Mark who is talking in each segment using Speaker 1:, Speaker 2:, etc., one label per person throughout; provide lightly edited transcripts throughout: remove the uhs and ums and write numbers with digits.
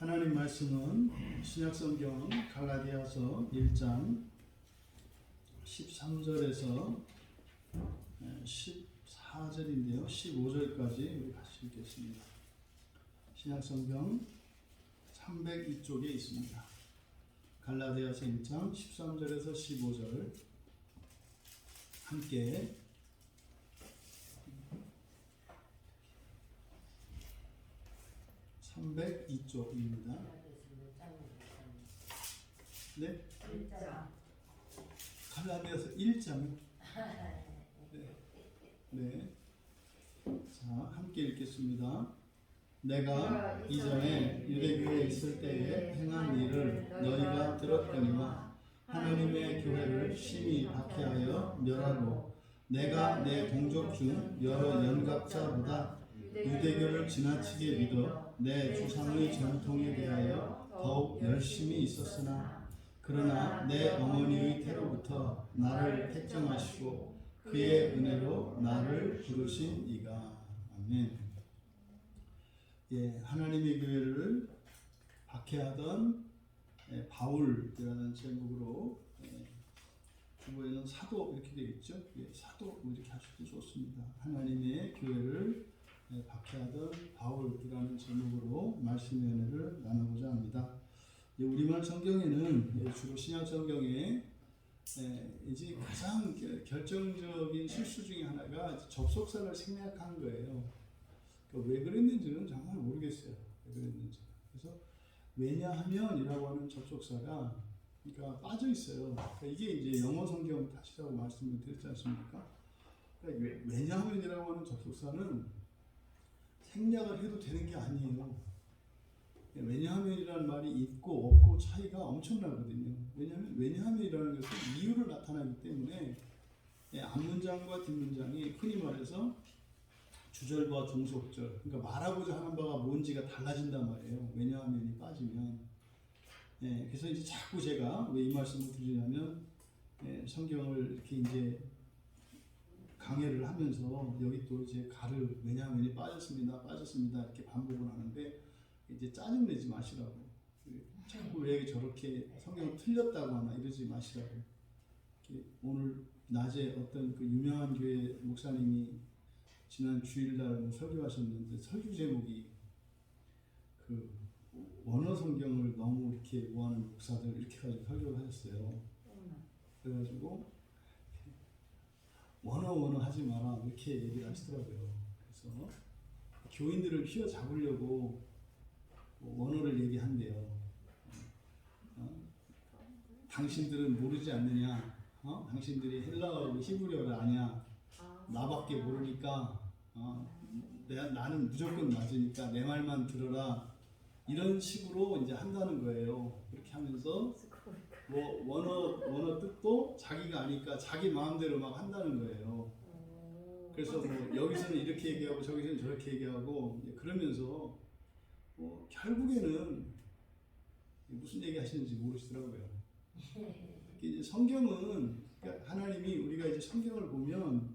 Speaker 1: 하나님 말씀은 신약성경 갈라디아서 1장 13절에서 14절인데요. 15절까지 우리 같이 읽겠습니다. 신약성경 302쪽에 있습니다. 갈라디아서 1장 13절에서 15절 함께 (302) 쪽입니다. 네? 갈라디아서 1장. 네. 자, 함께 읽겠습니다. 내가 이전에 유대교에 있을 때에 행한 일을 너희가 들었거니와 하나님의 교회를 심히 박해하여 멸하고 내가 내 동족 중 여러 연갑자보다 유대교를 지나치게 믿어 내 조상의 전통에 대하여 더욱 열심히 있었으나 그러나 내 어머니의 태로부터 나를 택정하시고 그의 은혜로 나를 부르신 이가. 아멘. 예, 하나님의 교회를 박해하던 바울이라는 제목으로 주보에는 사도 이렇게 되어 있죠. 예, 사도 이렇게 하셔도 좋습니다. 하나님의 교회를 박해하던 바울이라는 제목으로 말씀의 은혜를 나누고자 합니다. 우리말 성경에는 주로 신약 성경에 이제 가장 결정적인 실수 중에 하나가 접속사를 생략한 거예요. 그러니까 왜 그랬는지는 정말 모르겠어요. 왜 그랬는지. 그래서 왜냐하면이라고 하는 접속사가 그러니까 빠져 있어요. 그러니까 이게 이제 영어 성경 탓이라고 말씀을 드렸지 않습니까? 그러니까 왜냐하면이라고 하는 접속사는 생략을 해도 되는 게 아니에요. 왜냐하면이라는 말이 있고 없고 차이가 엄청나거든요. 왜냐하면이라는 것은 이유를 나타나기 때문에 앞문장과 뒷문장이 흔히 말해서 주절과 종속절, 그러니까 말하고자 하는 바가 뭔지가 달라진단 말이에요. 왜냐하면이 빠지면. 그래서 이제 자꾸 제가 왜 이 말씀을 드리냐면 성경을 이렇게 이제 강해를 하면서 여기 또 이제 왜냐하면이 빠졌습니다 이렇게 반복을 하는데 이제 짜증내지 마시라고. 자꾸 왜 저렇게 성경을 틀렸다고 하나 이러지 마시라고. 오늘 낮에 어떤 그 유명한 교회 목사님이 지난 주일날 설교하셨는데 설교 제목이 그 원어 성경을 너무 이렇게 모아는 목사들 이렇게 가지고 설교를 하셨어요. 그래가지고 원어 하지 마라 이렇게 얘기를 하시더라고요. 그래서 교인들을 휘어잡으려고 원어를 얘기한대요. 당신들은 모르지 않느냐? 당신들이 헬라어고 히브리어를 아냐? 나밖에 모르니까 나는 무조건 맞으니까 내 말만 들어라. 이런 식으로 이제 한다는 거예요. 그렇게 하면서 뭐 원어 뜻도 자기가 아니까 자기 마음대로 막 한다는 거예요. 그래서 뭐 여기서는 이렇게 얘기하고 저기서는 저렇게 얘기하고 그러면서 결국에는 무슨 얘기 하시는지 모르시더라고요. 이제 성경은 그러니까 하나님이 우리가 이제 성경을 보면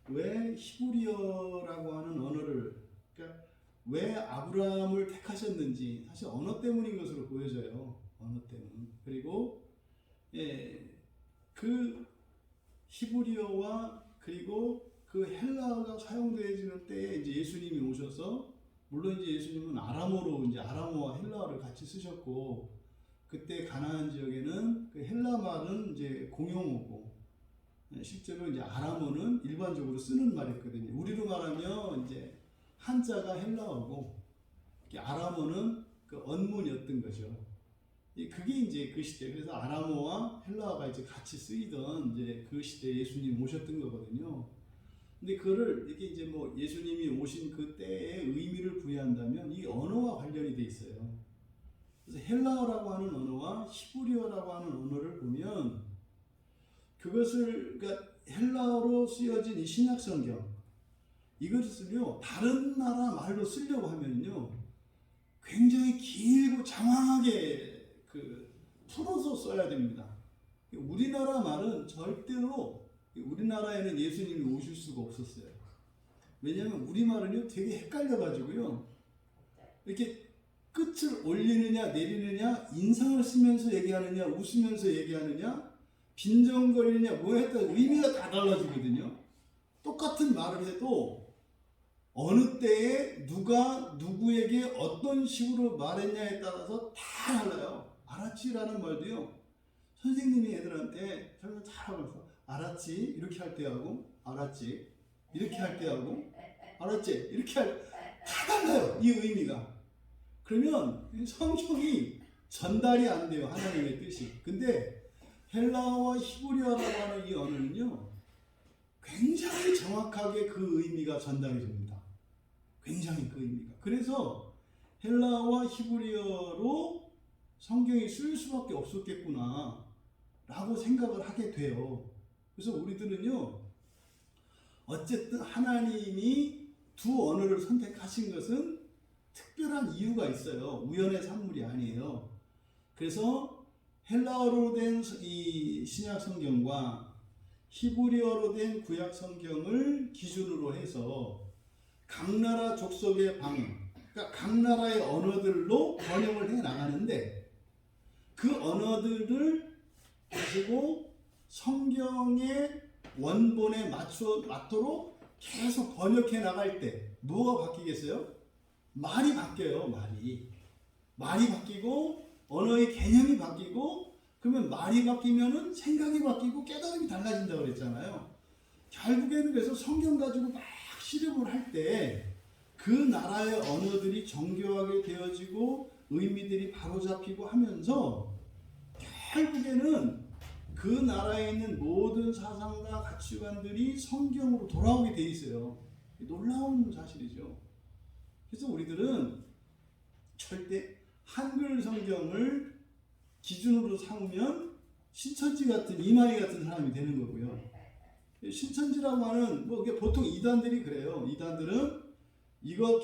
Speaker 1: 왜 히브리어라고 하는 언어를 그러니까 왜 아브라함을 택하셨는지 사실 언어 때문인 것으로 보여져요. 언어 때문. 그리고 그 히브리어와 그리고 그 헬라어가 사용되어지는 때에 이제 예수님이 오셔서 물론 이제 예수님은 아람어로 이제 아람어와 헬라어를 같이 쓰셨고 그때 가나안 지역에는 그 헬라 말은 이제 공용어고 실제로 이제 아람어는 일반적으로 쓰는 말이었거든요. 우리로 말하면 이제 한자가 헬라어고 아람어는 그 언문이었던 거죠. 그게 이제 그 시대 그래서 아람어와 헬라어가 이제 같이 쓰이던 이제 그 시대에 예수님 오셨던 거거든요. 근데 그거를 이게 이제 뭐 예수님이 오신 그 때에 의미를 부여한다면 이 언어와 관련이 돼 있어요. 그래서 헬라어라고 하는 언어와 히브리어라고 하는 언어를 보면 그것을 그러니까 헬라어로 쓰여진 이 신약 성경 이것을요 다른 나라 말로 쓰려고 하면요 굉장히 길고 장황하게 풀어서 써야 됩니다. 우리나라 말은 절대로 우리나라에는 예수님이 오실 수가 없었어요. 왜냐하면 우리말은요 되게 헷갈려가지고요 이렇게 끝을 올리느냐 내리느냐, 인상을 쓰면서 얘기하느냐 웃으면서 얘기하느냐, 빈정거리느냐 뭐 했다 의미가 다 달라지거든요. 똑같은 말을 해도 어느 때에 누가 누구에게 어떤 식으로 말했냐에 따라서 다 달라요. 알았지라는 말도요, 선생님이 애들한테 설명 잘 하면서 알았지 이렇게 할 때 하고, 알았지 이렇게 할 때 하고, 알았지 이렇게 다 달라요, 이 의미가. 그러면 성경이 전달이 안 돼요, 하나님의 뜻이. 근데 헬라어와 히브리어라고 하는 이 언어는요, 굉장히 정확하게 그 의미가 전달이 됩니다. 굉장히 그 의미가. 그래서 헬라어와 히브리어로 성경이 쓰일 수밖에 없었겠구나 라고 생각을 하게 돼요. 그래서 우리들은요, 어쨌든 하나님이 두 언어를 선택하신 것은 특별한 이유가 있어요. 우연의 산물이 아니에요. 그래서 헬라어로 된 이 신약 성경과 히브리어로 된 구약 성경을 기준으로 해서 각 나라 족속의 방언, 그러니까 각 나라의 언어들로 번역을 해 나가는데, 그 언어들을 가지고 성경의 원본에 맞도록 계속 번역해 나갈 때 뭐가 바뀌겠어요? 말이 바뀌어요. 말이 바뀌고 언어의 개념이 바뀌고, 그러면 말이 바뀌면은 생각이 바뀌고 깨달음이 달라진다고 그랬잖아요. 결국에는 그래서 성경 가지고 막 실험을 할 때 그 나라의 언어들이 정교하게 되어지고 의미들이 바로잡히고 하면서 결국에는 그 나라에 있는 모든 사상과 가치관들이 성경으로 돌아오게 돼 있어요. 놀라운 사실이죠. 그래서 우리들은 절대 한글 성경을 기준으로 삼으면 신천지 같은 이만희 같은 사람이 되는 거고요. 신천지라고 하는 보통 이단들이 그래요. 이단들은 이거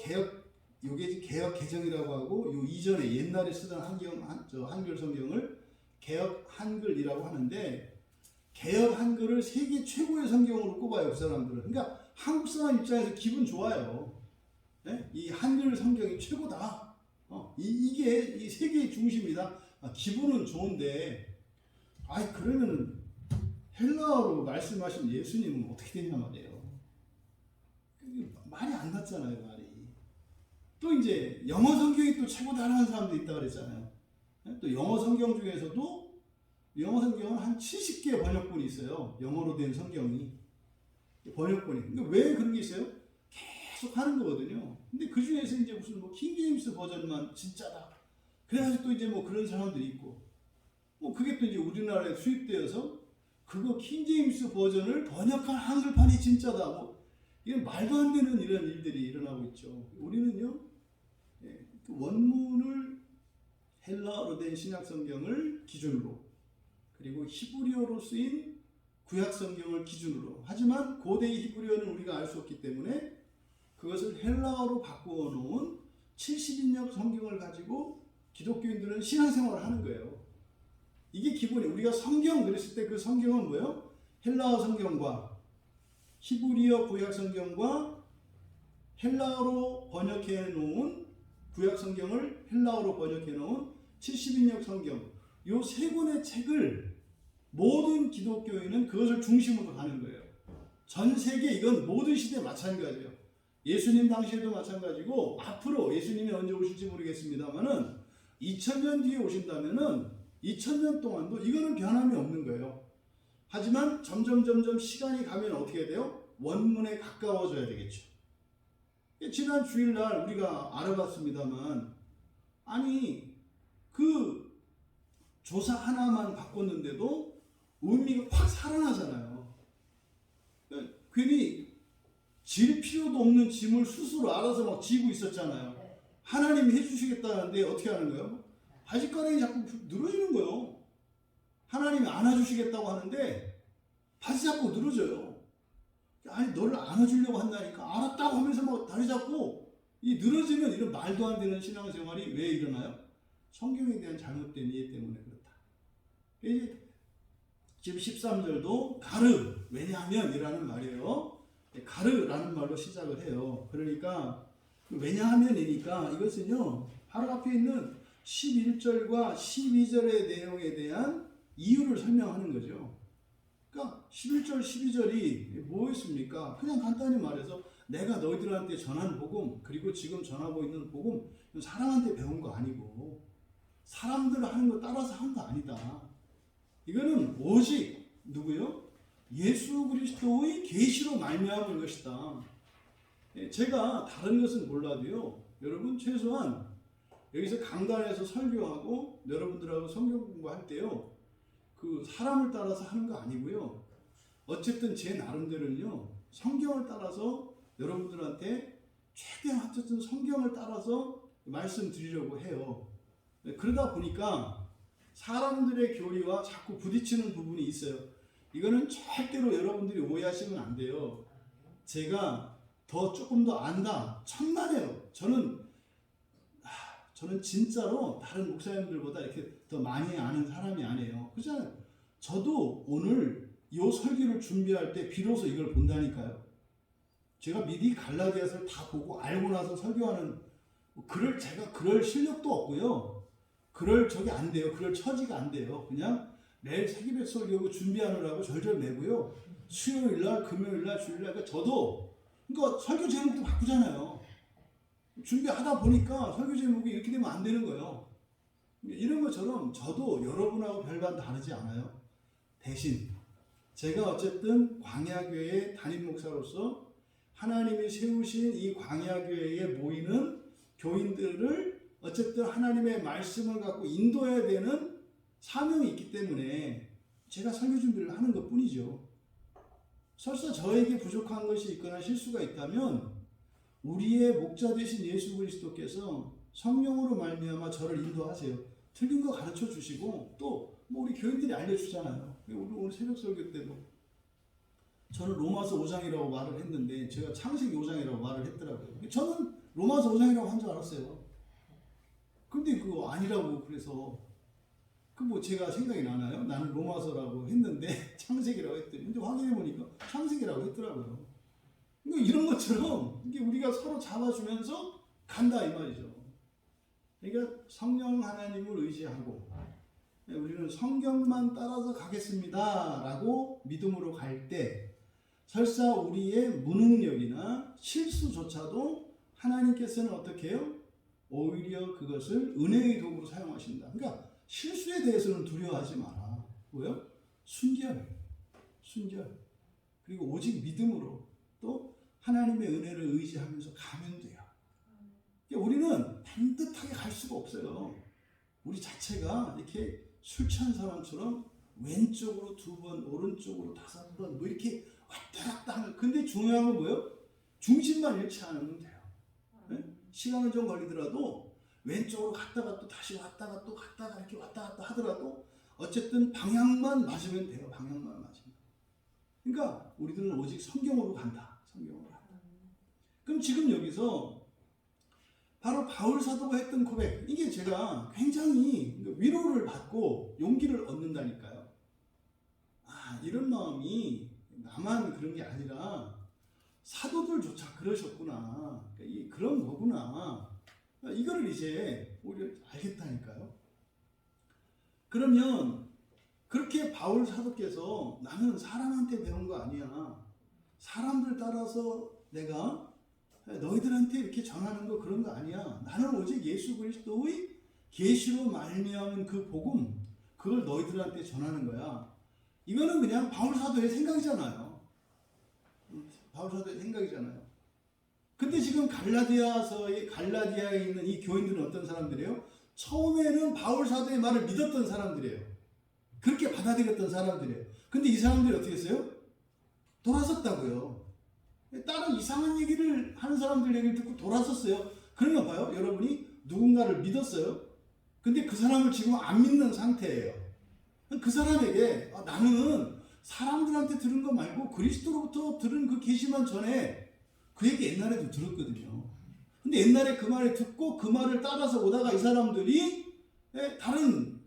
Speaker 1: 요게 개혁 개정이라고 하고, 요 이전에 옛날에 쓰던 한글 성경을 개혁 한글이라고 하는데, 개혁 한글을 세계 최고의 성경으로 꼽아요, 그 사람들은. 그러니까 한국 사람 입장에서 기분 좋아요. 네? 이 한글 성경이 최고다. 이게 이 세계의 중심이다. 기분은 좋은데, 그러면은 헬라어로 말씀하신 예수님은 어떻게 되냐 말이에요. 말이 안 닿잖아요, 말이. 또 이제 영어 성경이 또 최고다라는 사람도 있다 그랬잖아요. 또 영어 성경 중에서도 영어 성경은 한 70개 번역본이 있어요. 영어로 된 성경이. 번역본이. 근데 왜 그런 게 있어요? 계속 하는 거거든요. 근데 그 중에서 이제 무슨 킹제임스 버전만 진짜다. 그래가지고 또 이제 그런 사람들이 있고, 그게 또 이제 우리나라에 수입되어서 그거 킹제임스 버전을 번역한 한글판이 진짜다. 이건 말도 안 되는 이런 일들이 일어나고 있죠. 우리는요, 그 원문을 헬라어로 된 신약 성경을 기준으로, 그리고 히브리어로 쓰인 구약 성경을 기준으로, 하지만 고대의 히브리어는 우리가 알 수 없기 때문에 그것을 헬라어로 바꾸어 놓은 70인역 성경을 가지고 기독교인들은 신앙생활을 하는 거예요. 이게 기본이에요. 우리가 성경 그랬을 때 그 성경은 뭐예요? 헬라어 성경과 히브리어 구약 성경과 헬라어로 번역해 놓은 구약 성경을 헬라어로 번역해 놓은 70인역 성경, 요 세 권의 책을 모든 기독교인은 그것을 중심으로 가는 거예요. 전 세계, 이건 모든 시대에 마찬가지예요. 예수님 당시에도 마찬가지고, 앞으로 예수님이 언제 오실지 모르겠습니다만은 2000년 뒤에 오신다면은 2000년 동안도 이거는 변함이 없는 거예요. 하지만 점점 시간이 가면 어떻게 돼요? 원문에 가까워져야 되겠죠. 지난 주일날 우리가 알아봤습니다만, 아니 그 조사 하나만 바꿨는데도 의미가 확 살아나잖아요. 괜히 질 필요도 없는 짐을 스스로 알아서 막 지고 있었잖아요. 하나님이 해주시겠다는데 어떻게 하는 거예요? 바지가랑이 자꾸 늘어지는 거예요. 하나님이 안아주시겠다고 하는데 바지 자꾸 늘어져요. 아니 너를 안아주려고 한다니까, 알았다고 하면서 막 다리 잡고 이 늘어지는 이런 말도 안 되는 신앙생활이 왜 일어나요? 성경에 대한 잘못된 이해 때문에 그렇다. 지금 13절도 가르, 왜냐하면 이라는 말이에요. 가르라는 말로 시작을 해요. 그러니까 왜냐하면이니까 이것은요, 바로 앞에 있는 11절과 12절의 내용에 대한 이유를 설명하는 거죠. 그러니까 11절, 12절이 뭐였습니까? 그냥 간단히 말해서 내가 너희들한테 전한 복음, 그리고 지금 전하고 있는 복음, 사람한테 배운 거 아니고 사람들 하는 거 따라서 한 거 아니다. 이거는 오직 누구요? 예수 그리스도의 계시로 말미암은 것이다. 제가 다른 것은 몰라도요, 여러분 최소한 여기서 강단에서 설교하고 여러분들하고 성경 공부할 때요, 그 사람을 따라서 하는 거 아니고요. 어쨌든 제 나름대로는요, 성경을 따라서 여러분들한테 최대한 어쨌든 성경을 따라서 말씀드리려고 해요. 그러다 보니까 사람들의 교리와 자꾸 부딪히는 부분이 있어요. 이거는 절대로 여러분들이 오해하시면 안 돼요. 제가 조금 더 안다. 천만에요. 저는 진짜로 다른 목사님들보다 이렇게 더 많이 아는 사람이 아니에요. 그렇잖아요. 저도 오늘 이 설교를 준비할 때 비로소 이걸 본다니까요. 제가 미리 갈라디아서를 다 보고 알고 나서 설교하는 제가 그럴 실력도 없고요. 그럴 적이 안 돼요. 그럴 처지가 안 돼요. 그냥 매일 세기백 설교 준비하느라고 절절 매고요. 수요일날, 금요일날, 주일날, 그러니까 설교 제목도 바꾸잖아요. 준비하다 보니까 설교 제목이 이렇게 되면 안 되는 거예요. 이런 것처럼 저도 여러분하고 별반 다르지 않아요. 대신 제가 어쨌든 광야교회 담임 목사로서 하나님이 세우신 이 광야교회에 모이는 교인들을 어쨌든 하나님의 말씀을 갖고 인도해야 되는 사명이 있기 때문에 제가 설교 준비를 하는 것 뿐이죠. 설사 저에게 부족한 것이 있거나 실수가 있다면 우리의 목자 되신 예수 그리스도께서 성령으로 말미암아 저를 인도하세요. 틀린 거 가르쳐 주시고 또 뭐 우리 교인들이 알려주잖아요. 우리 오늘 새벽 설교 때도 저는 로마서 5장이라고 말을 했는데 제가 창세기 5장이라고 말을 했더라고요. 저는 로마서 5장이라고 한 줄 알았어요. 근데 그거 아니라고 그래서 뭐 제가 생각이 나나요? 나는 로마서라고 했는데 창세기라고 했더니 근데 확인해 보니까 창세기라고 했더라고요. 그러니까 이런 것처럼 이게 우리가 서로 잡아주면서 간다 이 말이죠. 그러니까 성령 하나님을 의지하고 우리는 성경만 따라서 가겠습니다 라고 믿음으로 갈 때 설사 우리의 무능력이나 실수조차도 하나님께서는 어떻게 해요? 오히려 그것을 은혜의 도구로 사용하신다. 그러니까 실수에 대해서는 두려워하지 마라. 뭐요? 순결. 그리고 오직 믿음으로 또 하나님의 은혜를 의지하면서 가면 돼요. 그러니까 우리는 반듯하게 갈 수가 없어요. 우리 자체가 이렇게 술 취한 사람처럼 왼쪽으로 2번, 오른쪽으로 5번 뭐 이렇게 왔다 갔다 하는. 근데 중요한 건 뭐예요? 중심만 잃지 않으면 돼요. 네? 시간은 좀 걸리더라도 왼쪽으로 갔다가 또 다시 왔다가 또 갔다가 이렇게 왔다 갔다 하더라도 어쨌든 방향만 맞으면 돼요. 방향만 맞으면. 그러니까 우리들은 오직 성경으로 간다. 성경으로 간다. 그럼 지금 여기서 바로 바울 사도가 했던 고백, 이게 제가 굉장히 위로를 받고 용기를 얻는다니까요. 이런 마음이 나만 그런 게 아니라 사도들조차 그러셨구나. 그런 거구나. 이거를 이제 우리가 알겠다니까요. 그러면 그렇게 바울 사도께서 나는 사람한테 배운 거 아니야. 사람들 따라서 내가 너희들한테 이렇게 전하는 거 그런 거 아니야. 나는 오직 예수 그리스도의 계시로 말미암은 그 복음, 그걸 너희들한테 전하는 거야. 이거는 그냥 바울 사도의 생각이잖아요. 바울 사도의 생각이잖아요. 근데 지금 갈라디아에 있는 이 교인들은 어떤 사람들이에요? 처음에는 바울 사도의 말을 믿었던 사람들이에요. 그렇게 받아들였던 사람들이에요. 근데 이 사람들이 어떻게 했어요? 돌아섰다고요. 다른 이상한 얘기를 하는 사람들 얘기를 듣고 돌아섰어요. 그런가 봐요. 여러분이 누군가를 믿었어요. 근데 그 사람을 지금 안 믿는 상태예요. 그 사람에게 나는 사람들한테 들은 거 말고 그리스도로부터 들은 그 계시만 전해. 그 얘기 옛날에도 들었거든요. 근데 옛날에 그 말을 듣고 그 말을 따라서 오다가 이 사람들이 다른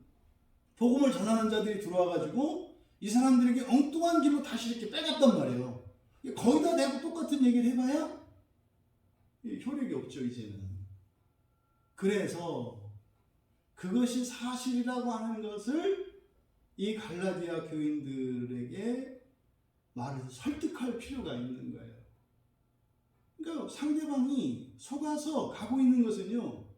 Speaker 1: 복음을 전하는 자들이 들어와가지고 이 사람들에게 엉뚱한 길로 다시 이렇게 빼갔단 말이에요. 거의 다 내가 똑같은 얘기를 해봐야 효력이 없죠, 이제는. 그래서 그것이 사실이라고 하는 것을 이 갈라디아 교인들에게 말해서 설득할 필요가 있는 거예요. 그러니까 상대방이 속아서 가고 있는 것은요,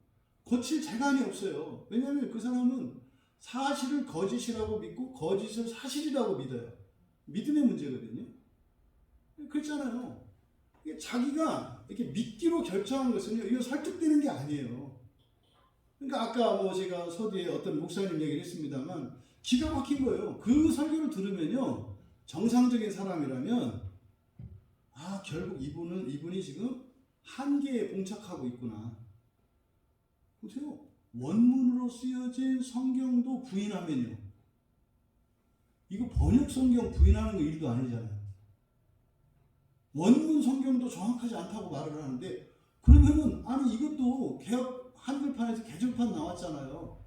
Speaker 1: 고칠 재간이 없어요. 왜냐하면 그 사람은 사실을 거짓이라고 믿고 거짓을 사실이라고 믿어요. 믿음의 문제거든요. 그렇잖아요. 자기가 이렇게 믿기로 결정한 것은요, 이거 설득되는 게 아니에요. 그러니까 아까 뭐 제가 서두에 어떤 목사님 얘기를 했습니다만 기가 막힌 거예요. 그 설교를 들으면요, 정상적인 사람이라면 결국 이분이 지금 한계에 봉착하고 있구나. 보세요. 원문으로 쓰여진 성경도 부인하면요, 이거 번역 성경 부인하는 거 일도 아니잖아요. 원문 성경도 정확하지 않다고 말을 하는데, 그러면은 이것도 개혁 한글판에서 개정판 나왔잖아요.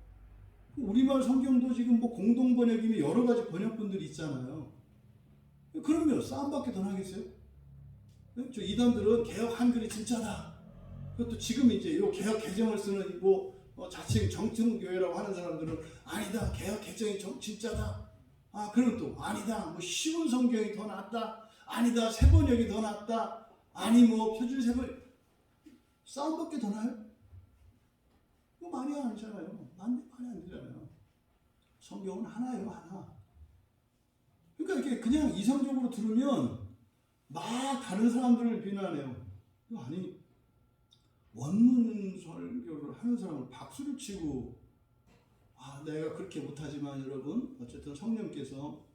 Speaker 1: 우리말 성경도 지금 뭐 공동 번역이면 여러 가지 번역본들이 있잖아요. 그러면 싸움밖에 더 나겠어요? 저 이단들은 개혁 한글이 진짜다. 그것도 지금 이제 요 개혁 개정을 쓰는 자칭 정통교회라고 하는 사람들은 아니다, 개혁 개정이 진짜다. 그럼 또 아니다, 뭐 쉬운 성경이 더 낫다. 아니다, 새 번역이 더 낫다. 아니 뭐 표준 새 번역. 싸움밖에 더 나요? 뭐 말이 아니잖아요. 말이 안 되잖아요. 성경은 하나예요, 하나. 그러니까 이렇게 그냥 이성적으로 들으면 막 다른 사람들을 비난해요. 아니, 원문 설교를 하는 사람은 박수를 치고, 내가 그렇게 못하지만 여러분, 어쨌든 성령께서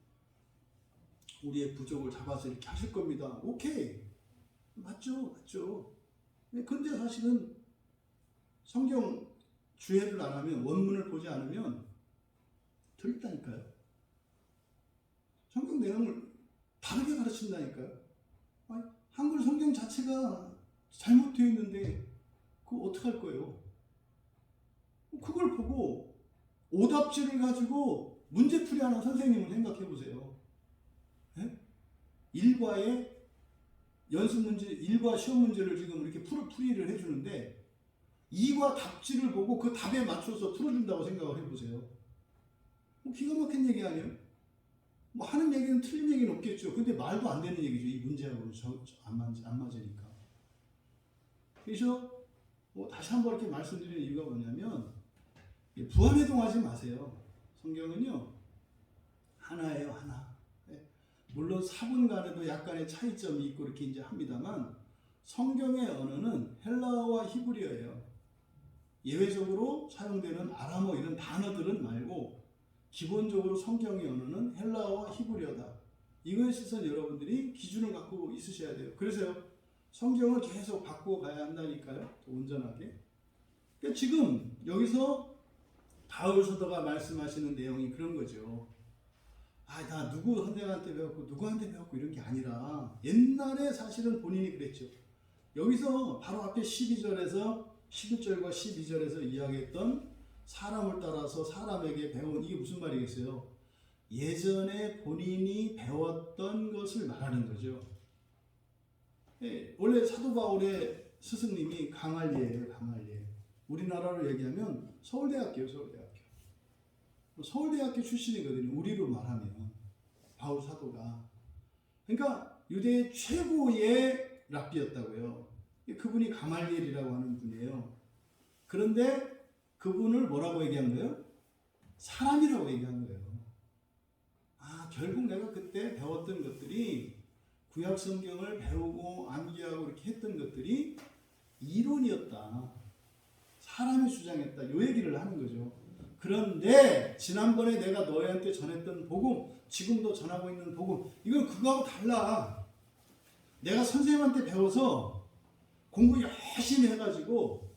Speaker 1: 우리의 부족을 잡아서 이렇게 하실 겁니다. 오케이. 맞죠. 근데 사실은 성경 주해를 안 하면, 원문을 보지 않으면 틀리다니까요. 성경 내용을 다르게 가르친다니까요. 한글 성경 자체가 잘못되어 있는데 그거 어떡할 거예요? 그걸 보고 오답지를 가지고 문제풀이하는 선생님을 생각해 보세요. 일과의 연습 문제, 일과 시험 문제를 지금 이렇게 풀이를 해주는데 2과 답지를 보고 그 답에 맞춰서 풀어준다고 생각을 해보세요. 기가 막힌 얘기 아니에요? 뭐 하는 얘기는 틀린 얘기는 없겠죠. 근데 말도 안 되는 얘기죠. 이 문제하고는 안 맞으니까. 그래서 다시 한번 이렇게 말씀드리는 이유가 뭐냐면, 부안해동하지 마세요. 성경은요, 하나예요, 하나. 물론 사분 간에도 약간의 차이점이 있고 이렇게 이제 합니다만, 성경의 언어는 헬라어와 히브리어예요. 예외적으로 사용되는 아람어 이런 단어들은 말고 기본적으로 성경의 언어는 헬라어와 히브리어다. 이거에 있어서 여러분들이 기준을 갖고 있으셔야 돼요. 그래서요, 성경을 계속 바꾸어 가야 한다니까요. 더 온전하게. 그러니까 지금 여기서 바울 사도가 말씀하시는 내용이 그런 거죠. 나 누구 선생한테 배웠고 누구한테 배웠고 이런 게 아니라 옛날에 사실은 본인이 그랬죠. 여기서 바로 앞에 12절에서 11절과 12절에서 이야기했던 사람을 따라서 사람에게 배운, 이게 무슨 말이겠어요? 예전에 본인이 배웠던 것을 말하는 거죠. 원래 사도 바울의 스승님이 강할리예요. 강할리. 우리나라로 얘기하면 서울대학교 출신이거든요. 우리로 말하면 바울 사도가. 그러니까 유대의 최고의 랍비였다고요. 그분이 가말리엘이라고 하는 분이에요. 그런데 그분을 뭐라고 얘기한 거예요? 사람이라고 얘기한 거예요. 결국 내가 그때 배웠던 것들이, 구약 성경을 배우고 암기하고 이렇게 했던 것들이 이론이었다. 사람이 주장했다. 이 얘기를 하는 거죠. 그런데 지난번에 내가 너희한테 전했던 복음, 지금도 전하고 있는 복음, 이건 그거하고 달라. 내가 선생님한테 배워서 공부 열심히 해가지고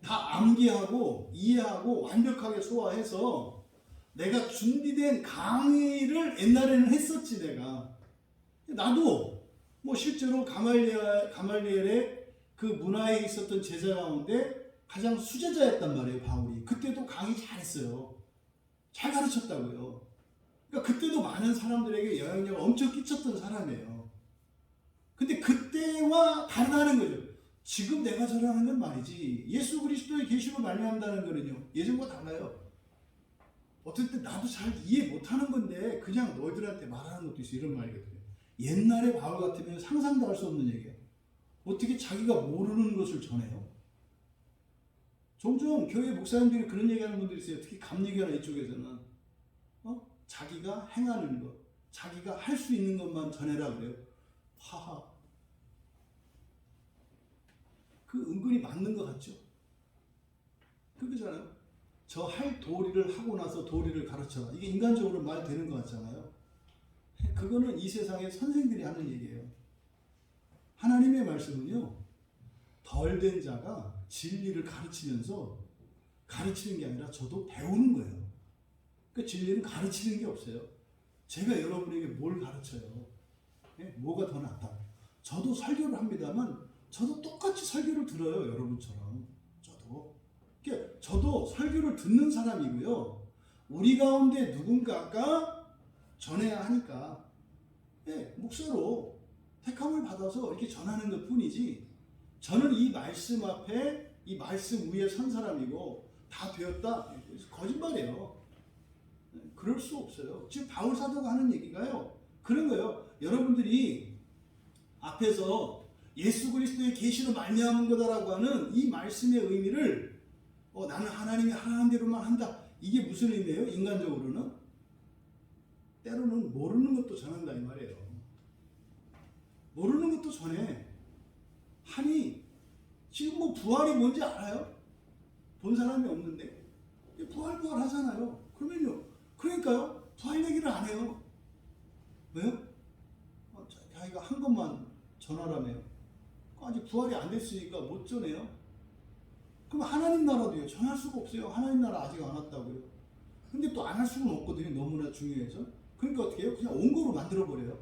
Speaker 1: 다 암기하고 이해하고 완벽하게 소화해서 내가 준비된 강의를 옛날에는 했었지. 내가 나도 뭐 실제로 가말리엘의 그 문화에 있었던 제자 가운데 가장 수제자였단 말이에요. 바울이 그때도 강의 잘했어요. 잘 가르쳤다고요. 그러니까 그때도 많은 사람들에게 영향력을 엄청 끼쳤던 사람이에요. 근데 그때와 다르다는 거죠. 지금 내가 전하는 건 말이지 예수 그리스도의 계시로 말미암다는 거는요 예전과 달라요. 어떨 때 나도 잘 이해 못하는 건데 그냥 너희들한테 말하는 것도 있어. 이런 말이거든요. 옛날에 바울 같으면 상상도 할 수 없는 얘기예요. 어떻게 자기가 모르는 것을 전해요? 종종 교회 목사님들이 그런 얘기하는 분들이 있어요. 특히 감리교나 이쪽에서는 자기가 행하는 것, 자기가 할 수 있는 것만 전해라 그래요. 하하. 그 은근히 맞는 것 같죠? 그거잖아요. 저 할 도리를 하고 나서 도리를 가르쳐라. 이게 인간적으로 말 되는 것 같잖아요. 그거는 이 세상의 선생들이 하는 얘기예요. 하나님의 말씀은요, 덜 된 자가 진리를 가르치면서 가르치는 게 아니라 저도 배우는 거예요. 그러니까 진리는 가르치는 게 없어요. 제가 여러분에게 뭘 가르쳐요? 뭐가 더 낫다? 저도 설교를 합니다만 저도 똑같이 설교를 들어요. 여러분처럼. 그러니까 저도 설교를 듣는 사람이고요. 우리 가운데 누군가가 전해야 하니까 목사로 택함을 받아서 이렇게 전하는 것 뿐이지 저는 이 말씀 앞에 이 말씀 위에 선 사람이고 다 되었다. 거짓말이에요. 그럴 수 없어요. 지금 바울 사도가 하는 얘기가요. 그런 거예요. 여러분들이 앞에서 예수 그리스도의 계시로 말미암은 거다라고 하는 이 말씀의 의미를 나는 하나님이 하라는 대로만 한다. 이게 무슨 의미예요? 인간적으로는 때로는 모르는 것도 전한다 이 말이에요. 모르는 것도 전해. 아니 지금 뭐 부활이 뭔지 알아요? 본 사람이 없는데 부활 하잖아요. 그러면요. 그러니까요. 부활 얘기를 안 해요. 왜요? 자기가 한 것만 전하라며요. 아직 부활이 안 됐으니까 못 전해요. 그럼 하나님 나라도요. 전할 수가 없어요. 하나님 나라 아직 안 왔다고요. 근데 또 안 할 수는 없거든요. 너무나 중요해서. 그러니까 어떻게 해요? 그냥 온거로 만들어버려요.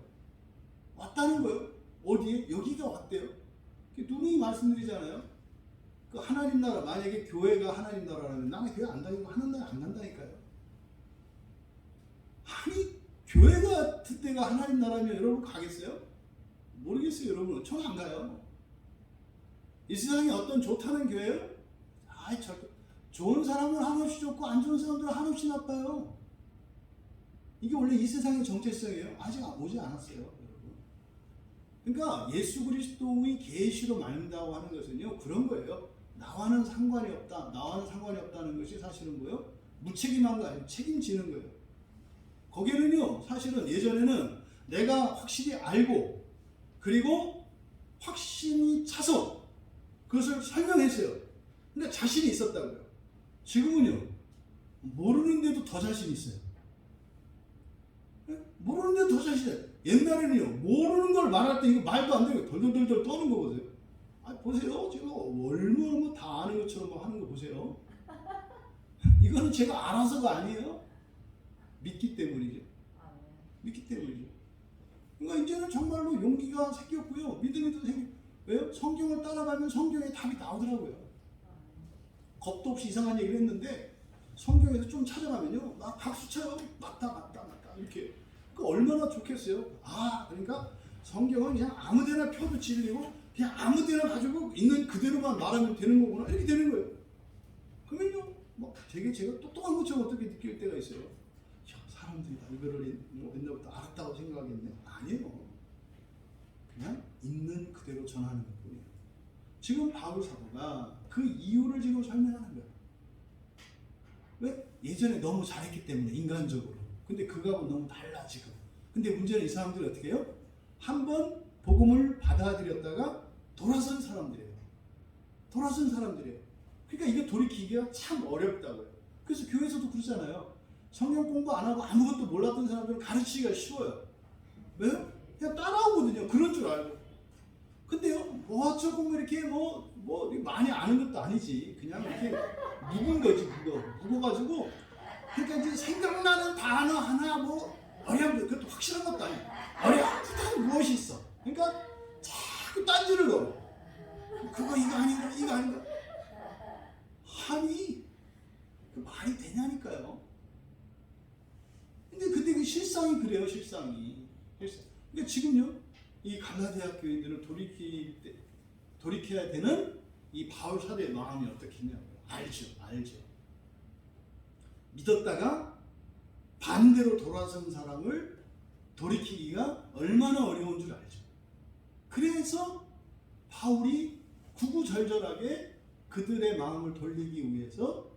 Speaker 1: 왔다는 거예요. 어디에? 여기가 왔대요. 누누이 말씀드리잖아요. 그 하나님 나라, 만약에 교회가 하나님 나라라면 나는 교회 안 다니고 하나님 나라 안 간다니까요. 아니 교회 같은 데가 하나님 나라면 여러분 가겠어요? 모르겠어요. 여러분 전 안 가요. 이 세상에 어떤 좋다는 교회요? 좋은 사람은 한없이 좋고 안 좋은 사람들은 한없이 나빠요. 이게 원래 이 세상의 정체성이에요. 아직 오지 않았어요, 여러분. 그러니까 예수 그리스도의 계시로 말한다고 하는 것은요 그런 거예요. 나와는 상관이 없다. 나와는 상관이 없다는 것이 사실은 뭐예요? 무책임한 거 아니에요. 책임지는 거예요. 거기는요 사실은 예전에는 내가 확실히 알고 그리고 확신이 차서 그것을 설명했어요. 근데 자신이 있었다고요. 지금은요 모르는데도 더 자신 있어요. 모르는데도 더 자신 있어요. 옛날에는요 모르는 걸 말할 때 이거 말도 안 되고 덜덜덜 떠는 거 보세요. 보세요. 지금 얼마나 다 아는 것처럼 하는 거 보세요. 이거는 제가 알아서가 아니에요. 믿기 때문이죠. 믿기 때문이죠. 그러니까 이제는 정말로 용기가 생겼고요. 믿음이 더 생겼. 왜요? 성경을 따라가면 성경에 답이 나오더라고요. 겁도 없이 이상한 얘기를 했는데 성경에서 좀 찾아가면요 막 박수 쳐요. 맞다 이렇게. 그 얼마나 좋겠어요. 그러니까 성경은 그냥 아무데나 펴도 진리고 그냥 아무데나 가지고 있는 그대로만 말하면 되는 거구나 이렇게 되는 거예요. 그러면요 막 되게 제가 똑똑한 것처럼 어떻게 느낄 때가 있어요. 사람들이 다 이거를 옛날부터 알았다고 생각하겠네. 아니에요. 그냥 있는 그대로 전하는 것뿐이에요. 지금 바울 사도가 그 이유를 지금 설명하는 거예요. 왜? 예전에 너무 잘했기 때문에 인간적으로. 근데 그거하고 너무 달라 지금. 근데 문제는 이 사람들이 어떻게 해요? 한번 복음을 받아들였다가 돌아선 사람들이에요. 그러니까 이게 돌이키기가 참 어렵다고요. 그래서 교회에서도 그러잖아요. 성경 공부 안 하고 아무것도 몰랐던 사람들은 가르치기가 쉬워요. 왜요? 그냥 따라오거든요. 그런 줄 알고. 근데요, 조금 이렇게 많이 아는 것도 아니지. 그냥 이렇게 묵은 거지, 묵어가지고. 그러니까 이제 생각나는 단어 하나 그것도 확실한 것도 아니고. 어렵다 무엇이 있어. 그러니까 자꾸 딴지를 걸어. 그거 이거 아닌가. 아니, 그 말이 되냐니까요. 근데 그 실상이 그래요, 실상이. 그러니까 지금요, 이 갈라디아 교인들을 돌이킬 때, 돌이켜야 되는 이 바울 사도의 마음이 어떻겠냐고요. 알죠. 믿었다가 반대로 돌아선 사람을 돌이키기가 얼마나 어려운 줄 알죠. 그래서 바울이 구구절절하게 그들의 마음을 돌리기 위해서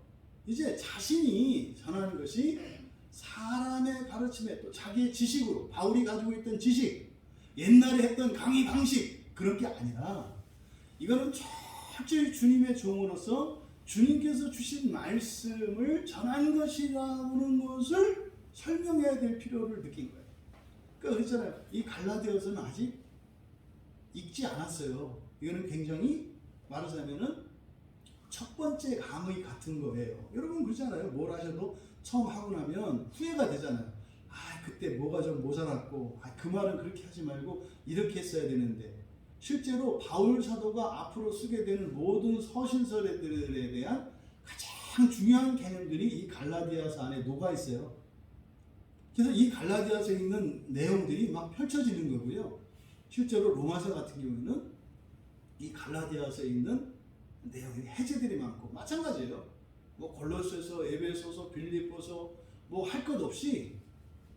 Speaker 1: 이제 자신이 전하는 것이 사람의 가르침에 또 자기의 지식으로, 바울이 가지고 있던 지식, 옛날에 했던 강의 방식, 그런 게 아니라 이거는 철저히 주님의 종으로서 주님께서 주신 말씀을 전한 것이라는 것을 설명해야 될 필요를 느낀 거예요. 그러니까 그랬잖아요. 이 갈라디아서는 아직 읽지 않았어요. 이거는 굉장히 말하자면은 첫 번째 강의 같은 거예요. 여러분 그러잖아요. 뭘 하셔도 처음 하고 나면 후회가 되잖아요. 그때 뭐가 좀 모자랐고, 그 말은 그렇게 하지 말고 이렇게 했어야 되는데, 실제로 바울 사도가 앞으로 쓰게 되는 모든 서신서들에 대한 가장 중요한 개념들이 이 갈라디아서 안에 녹아 있어요. 그래서 이 갈라디아서에 있는 내용들이 막 펼쳐지는 거고요. 실제로 로마서 같은 경우는 이 갈라디아서에 있는 내용이 해제들이 많고, 마찬가지예요. 뭐 골로새서, 에베소서, 빌립보서, 뭐 할 것 없이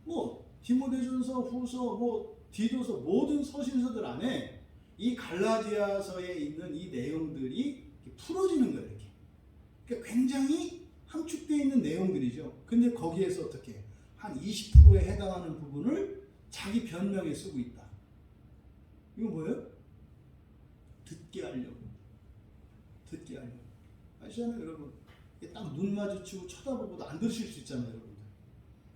Speaker 1: 뭐 디모데전서, 후서, 뭐 디도서, 모든 서신서들 안에 이 갈라디아서에 있는 이 내용들이 풀어지는 거예요. 이렇게. 그러니까 굉장히 함축되어 있는 내용들이죠. 근데 거기에서 어떻게 한 20%에 해당하는 부분을 자기 변명에 쓰고 있다. 이거 뭐예요? 듣게 하려고. 아시잖아요, 여러분. 딱 눈 마주치고 쳐다보고도 안 들으실 수 있잖아요, 여러분들.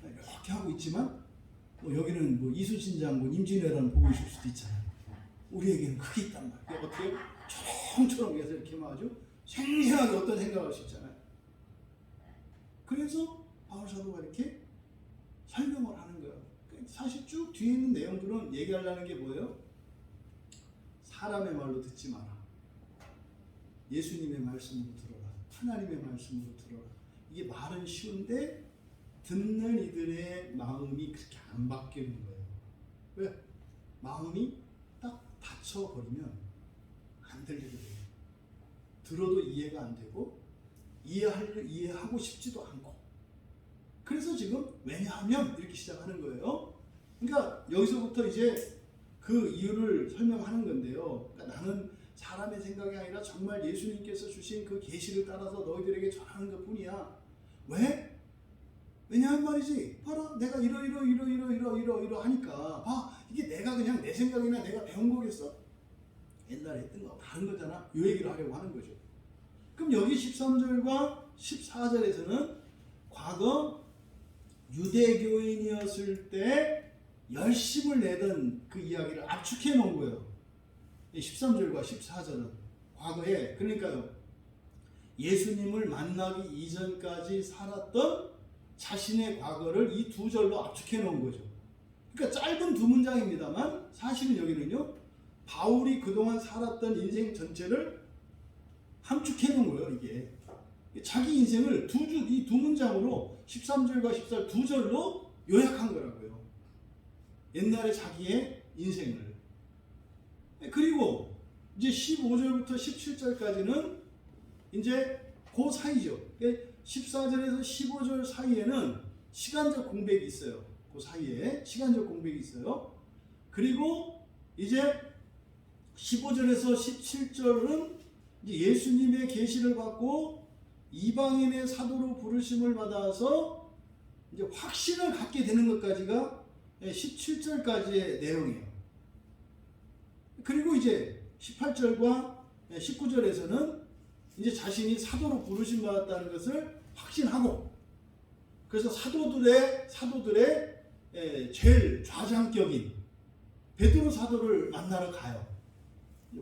Speaker 1: 이렇게 하고 있지만 뭐 여기는 뭐 이순신 장군, 임진왜란 보고 있을 수도 있잖아요. 우리에게는 그게 있단 말이에요. 어떻게 초롱초롱 해서 이렇게 아주 생생하게 어떤 생각할 수 있잖아요. 그래서 바울 사도가 이렇게 설명을 하는 거예요. 사실 쭉 뒤에 있는 내용들은 얘기하려는 게 뭐예요? 사람의 말로 듣지 마라. 예수님의 말씀으로 들어라. 하나님의 말씀으로 들어라. 이게 말은 쉬운데 듣는 이들의 마음이 그렇게 안 바뀌는 거예요. 왜? 마음이 딱 닫혀버리면 안 들리게 돼요. 들어도 이해가 안 되고 이해하고 싶지도 않고. 그래서 지금 왜냐하면 이렇게 시작하는 거예요. 그러니까 여기서부터 이제 그 이유를 설명하는 건데요. 그러니까 나는 사람의 생각이 아니라 정말 예수님께서 주신 그 계시를 따라서 너희들에게 전하는 것 뿐이야. 왜? 왜냐하면 말이지, 봐라, 내가 이러 하니까, 이게 내가 그냥 내 생각이나 내가 배운 거겠어? 옛날에 했던 거 다른 거잖아. 이 얘기를 하려고 하는 거죠. 그럼 여기 13절과 14절에서는 과거 유대교인이었을 때 열심을 내던 그 이야기를 압축해 놓은 거예요. 13절과 14절은 과거에, 그러니까요, 예수님을 만나기 이전까지 살았던 자신의 과거를 이 두 절로 압축해 놓은 거죠. 그러니까 짧은 두 문장입니다만 사실은 여기는요, 바울이 그동안 살았던 인생 전체를 함축해 놓은 거예요. 이게 자기 인생을 이 두 문장으로 13절과 14절 두 절로 요약한 거라고요. 옛날에 자기의 인생을. 그리고 이제 15절부터 17절까지는 이제 그 사이죠. 14절에서 15절 사이에는 시간적 공백이 있어요. 그 사이에 시간적 공백이 있어요. 그리고 이제 15절에서 17절은 이제 예수님의 계시를 받고 이방인의 사도로 부르심을 받아서 이제 확신을 갖게 되는 것까지가 17절까지의 내용이에요. 그리고 이제 18절과 19절에서는 이제 자신이 사도로 부르심 받았다는 것을 확신하고, 그래서 사도들의 제일 좌장격인 베드로 사도를 만나러 가요.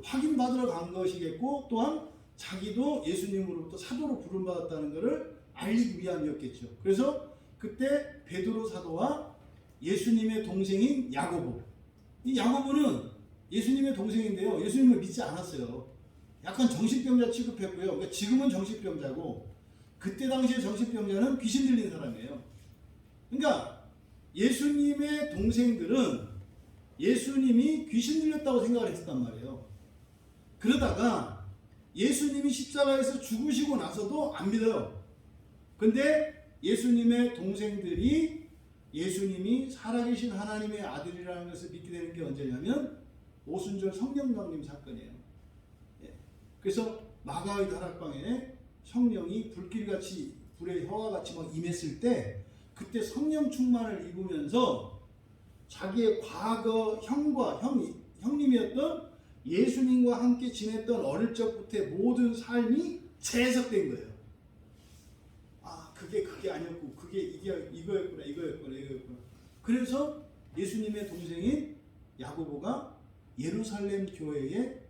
Speaker 1: 확인받으러 간 것이겠고, 또한 자기도 예수님으로부터 사도로 부름받았다는 것을 알리기 위함이었겠죠. 그래서 그때 베드로 사도와 예수님의 동생인 야고보, 이 야고보는 예수님의 동생인데요, 예수님을 믿지 않았어요. 약간 정신병자 취급했고요. 그러니까 지금은 정신병자고, 그때 당시에 정신병자는 귀신 들린 사람이에요. 그러니까 예수님의 동생들은 예수님이 귀신 들렸다고 생각을 했단 말이에요. 그러다가 예수님이 십자가에서 죽으시고 나서도 안 믿어요. 근데 예수님의 동생들이 예수님이 살아계신 하나님의 아들이라는 것을 믿게 되는 게 언제냐면 오순절 성령 강림 사건이에요. 그래서 마가의 다락방에 성령이 불길같이 불의 혀와같이 막 임했을 때 그때 성령 충만을 입으면서 자기의 과거 형님이었던 예수님과 함께 지냈던 어릴 적부터의 모든 삶이 재해석된 거예요. 아, 그게 아니었고 이거였구나. 그래서 예수님의 동생인 야고보가 예루살렘 교회의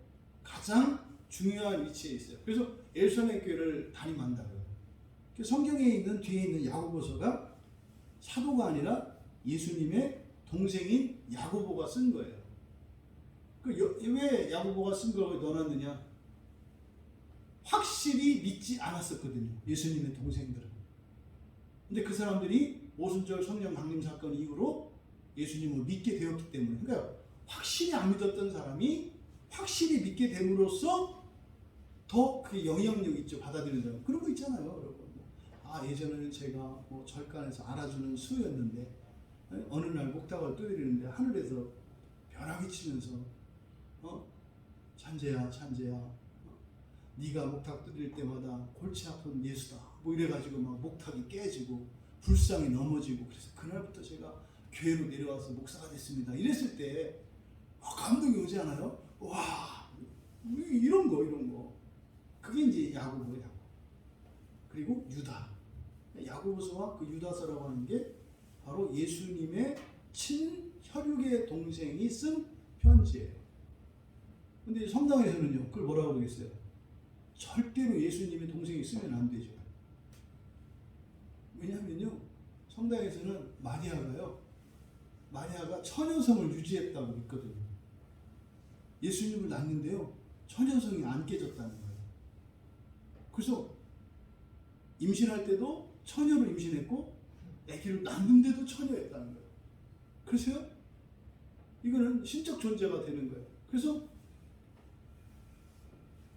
Speaker 1: 가장 중요한 위치에 있어요. 그래서 예루살렘 교회를 담임한다고요. 성경에 있는 뒤에 있는 야고보서가 사도가 아니라 예수님의 동생인 야고보가 쓴 거예요. 왜 야고보가 쓴 걸 넣어놨느냐? 확실히 믿지 않았었거든요. 예수님의 동생들은. 근데 그 사람들이 오순절 성령 강림 사건 이후로 예수님을 믿게 되었기 때문에, 그러니까 확실히 안 믿었던 사람이 확실히 믿게 됨으로써 더 그 영향력 있죠. 받아들이는 사람. 그런 거 있잖아요, 여러분. 아, 예전에는 제가 뭐 절간에서 알아주는 수였는데 어느 날 목탁을 두드리는데 하늘에서 벼락이 치면서 찬재야 네가 목탁 두드릴 때마다 골치 아픈 예수다 뭐 이래가지고 막 목탁이 깨지고 불상이 넘어지고, 그래서 그날부터 제가 교회로 내려와서 목사가 됐습니다 이랬을 때 감동이 오지 않아요? 와, 이런 거 그게 이제 야고보예요. 그리고 유다, 야고보서와 그 유다서라고 하는 게 바로 예수님의 친혈육의 동생이 쓴 편지예요. 근데 성당에서는요, 그걸 뭐라고 그러겠어요? 절대로 예수님의 동생이 쓰면 안 되죠. 왜냐하면요, 성당에서는 마리아가 처녀성을 유지했다고 믿거든요. 예수님을 낳는데요, 처녀성이 안 깨졌다는 거예요. 그래서 임신할 때도 처녀로 임신했고 아기를 낳는데도 처녀였다는 거예요. 그래서요, 이거는 신적 존재가 되는 거예요. 그래서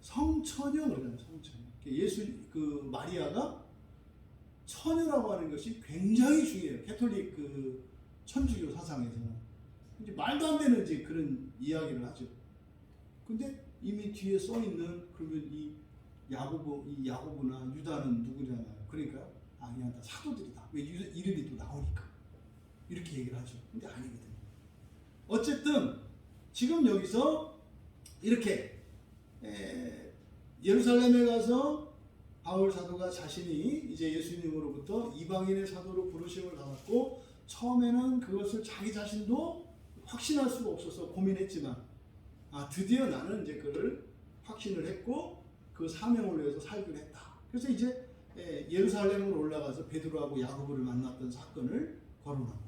Speaker 1: 성처녀 그러잖아요. 성처녀. 마리아가 처녀라고 하는 것이 굉장히 중요해요. 캐톨릭 천주교 사상에서는. 이제 말도 안 되는 이제 그런 이야기를 하죠. 근데 이미 뒤에 써 있는 그러면 이 야고보나 유다는 누구잖아요. 그러니까 그냥 다 사도들이다. 왜 이름이 또 나오니까 이렇게 얘기를 하죠. 근데 아니거든요. 어쨌든 지금 여기서 이렇게 예루살렘에 가서 바울 사도가 자신이 이제 예수님으로부터 이방인의 사도로 부르심을 받았고, 처음에는 그것을 자기 자신도 확신할 수가 없어서 고민했지만 드디어 나는 이제 그를 확신을 했고 그 사명을 위해서 살기로 했다. 그래서 이제 예루살렘으로 올라가서 베드로하고 야고보를 만났던 사건을 거론하고,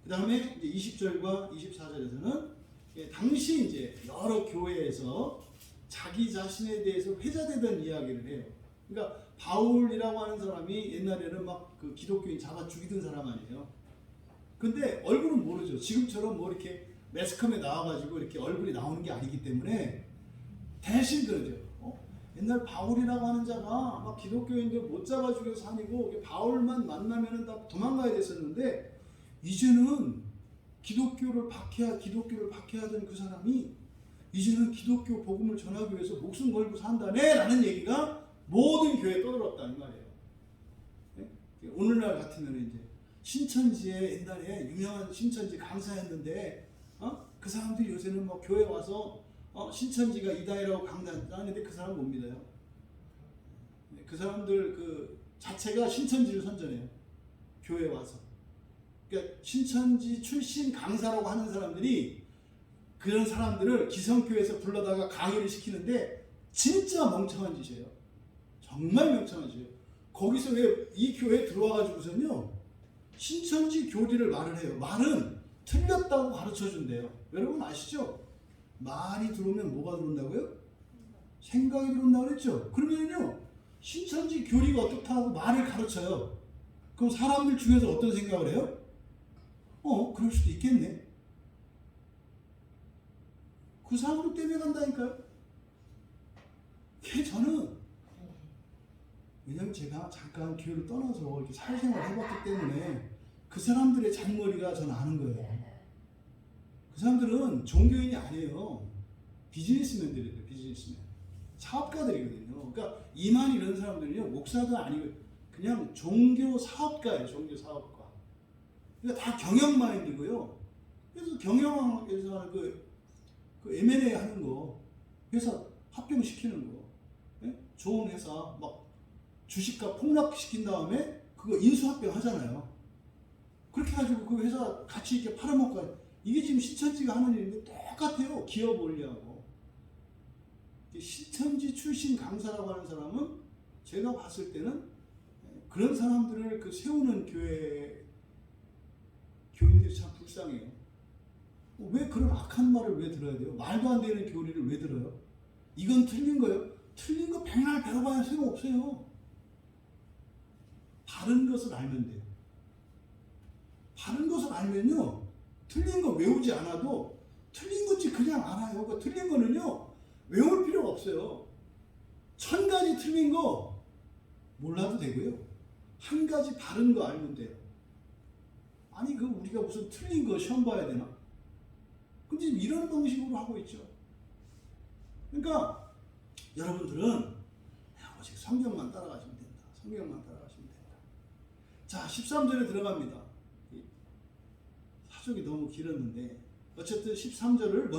Speaker 1: 그 다음에 이제 20절과 24절에서는 당시 이제 여러 교회에서 자기 자신에 대해서 회자되던 이야기를 해요. 그러니까 바울이라고 하는 사람이 옛날에는 막 그 기독교인 잡아 죽이던 사람 아니에요. 근데 얼굴은 모르죠. 지금처럼 뭐 이렇게 매스컴에 나와가지고 이렇게 얼굴이 나오는 게 아니기 때문에 대신 그러죠. 옛날 바울이라고 하는 자가 막 기독교인들 못 잡아 죽여서 사니고 바울만 만나면은 다 도망가야 됐었는데, 이제는 기독교를 박해하던 그 사람이 이제는 기독교 복음을 전하기 위해서 목숨 걸고 산다네 라는 얘기가 모든 교회에 떠들었다는 말이에요. 네? 오늘날 같으면 이제 신천지에 옛날에 유명한 신천지 강사였는데 그 사람들이 요새는 뭐 교회 와서 신천지가 이다이라고 강단하는데 그 사람 못 믿어요. 그 사람들 그 자체가 신천지를 선전해요. 교회 와서. 그러니까 신천지 출신 강사라고 하는 사람들이 그런 사람들을 기성교회에서 불러다가 강의를 시키는데 진짜 멍청한 짓이에요. 정말 멍청한 짓이에요. 거기서 왜 이 교회에 들어와가지고서는요, 신천지 교리를 말을 해요. 말은 틀렸다고 가르쳐준대요. 여러분 아시죠? 말이 들어오면 뭐가 들어온다고요? 생각이 들어온다고 그랬죠? 그러면요, 신천지 교리가 어떻다고 말을 가르쳐요. 그럼 사람들 중에서 어떤 생각을 해요? 그럴 수도 있겠네. 그 사람들 때문에 간다니까요. 저는 왜냐면 제가 잠깐 교회를 떠나서 이렇게 사회생활을 해봤기 때문에 그 사람들의 잔머리가 저는 아는 거예요. 그 사람들은 종교인이 아니에요. 비즈니스맨들이에요. 비즈니스맨. 사업가들이거든요. 그러니까 이만 이런 사람들은요, 목사도 아니고 그냥 종교 사업가예요. 종교 사업가. 그러니까 다 경영 마인드고요. 그래서 경영에서 하는 그 M&A 하는 거, 회사 합병시키는 거, 예? 좋은 회사 막 주식값 폭락시킨 다음에 그거 인수합병 하잖아요. 그렇게 해가지고 그 회사 같이 이렇게 팔아먹고, 이게 지금 신천지가 하는 일인데 똑같아요. 기업 원리하고. 신천지 출신 강사라고 하는 사람은 제가 봤을 때는 그런 사람들을 그 세우는 교인들이 참 불쌍해요. 왜 그런 악한 말을 왜 들어야 돼요? 말도 안 되는 교리를 왜 들어요? 이건 틀린 거예요? 틀린 거 백날 배워봐야 소용없어요. 바른 것을 알면 돼요. 바른 것을 알면요, 틀린 거 외우지 않아도 틀린 건지 그냥 알아요. 그 틀린 거는요, 외울 필요가 없어요. 1000가지 틀린 거 몰라도 되고요. 한 가지 바른 거 알면 돼요. 아니, 그 우리가 무슨 틀린 거 시험 봐야 되나? 근데 이런 방식으로 하고 있죠. 그러니까 여러분들은 오직 성경만 따라가시면 된다. 성경만 따라가시면 된다. 자, 13절에 들어갑니다. 사족이 너무 길었는데 어쨌든 13절을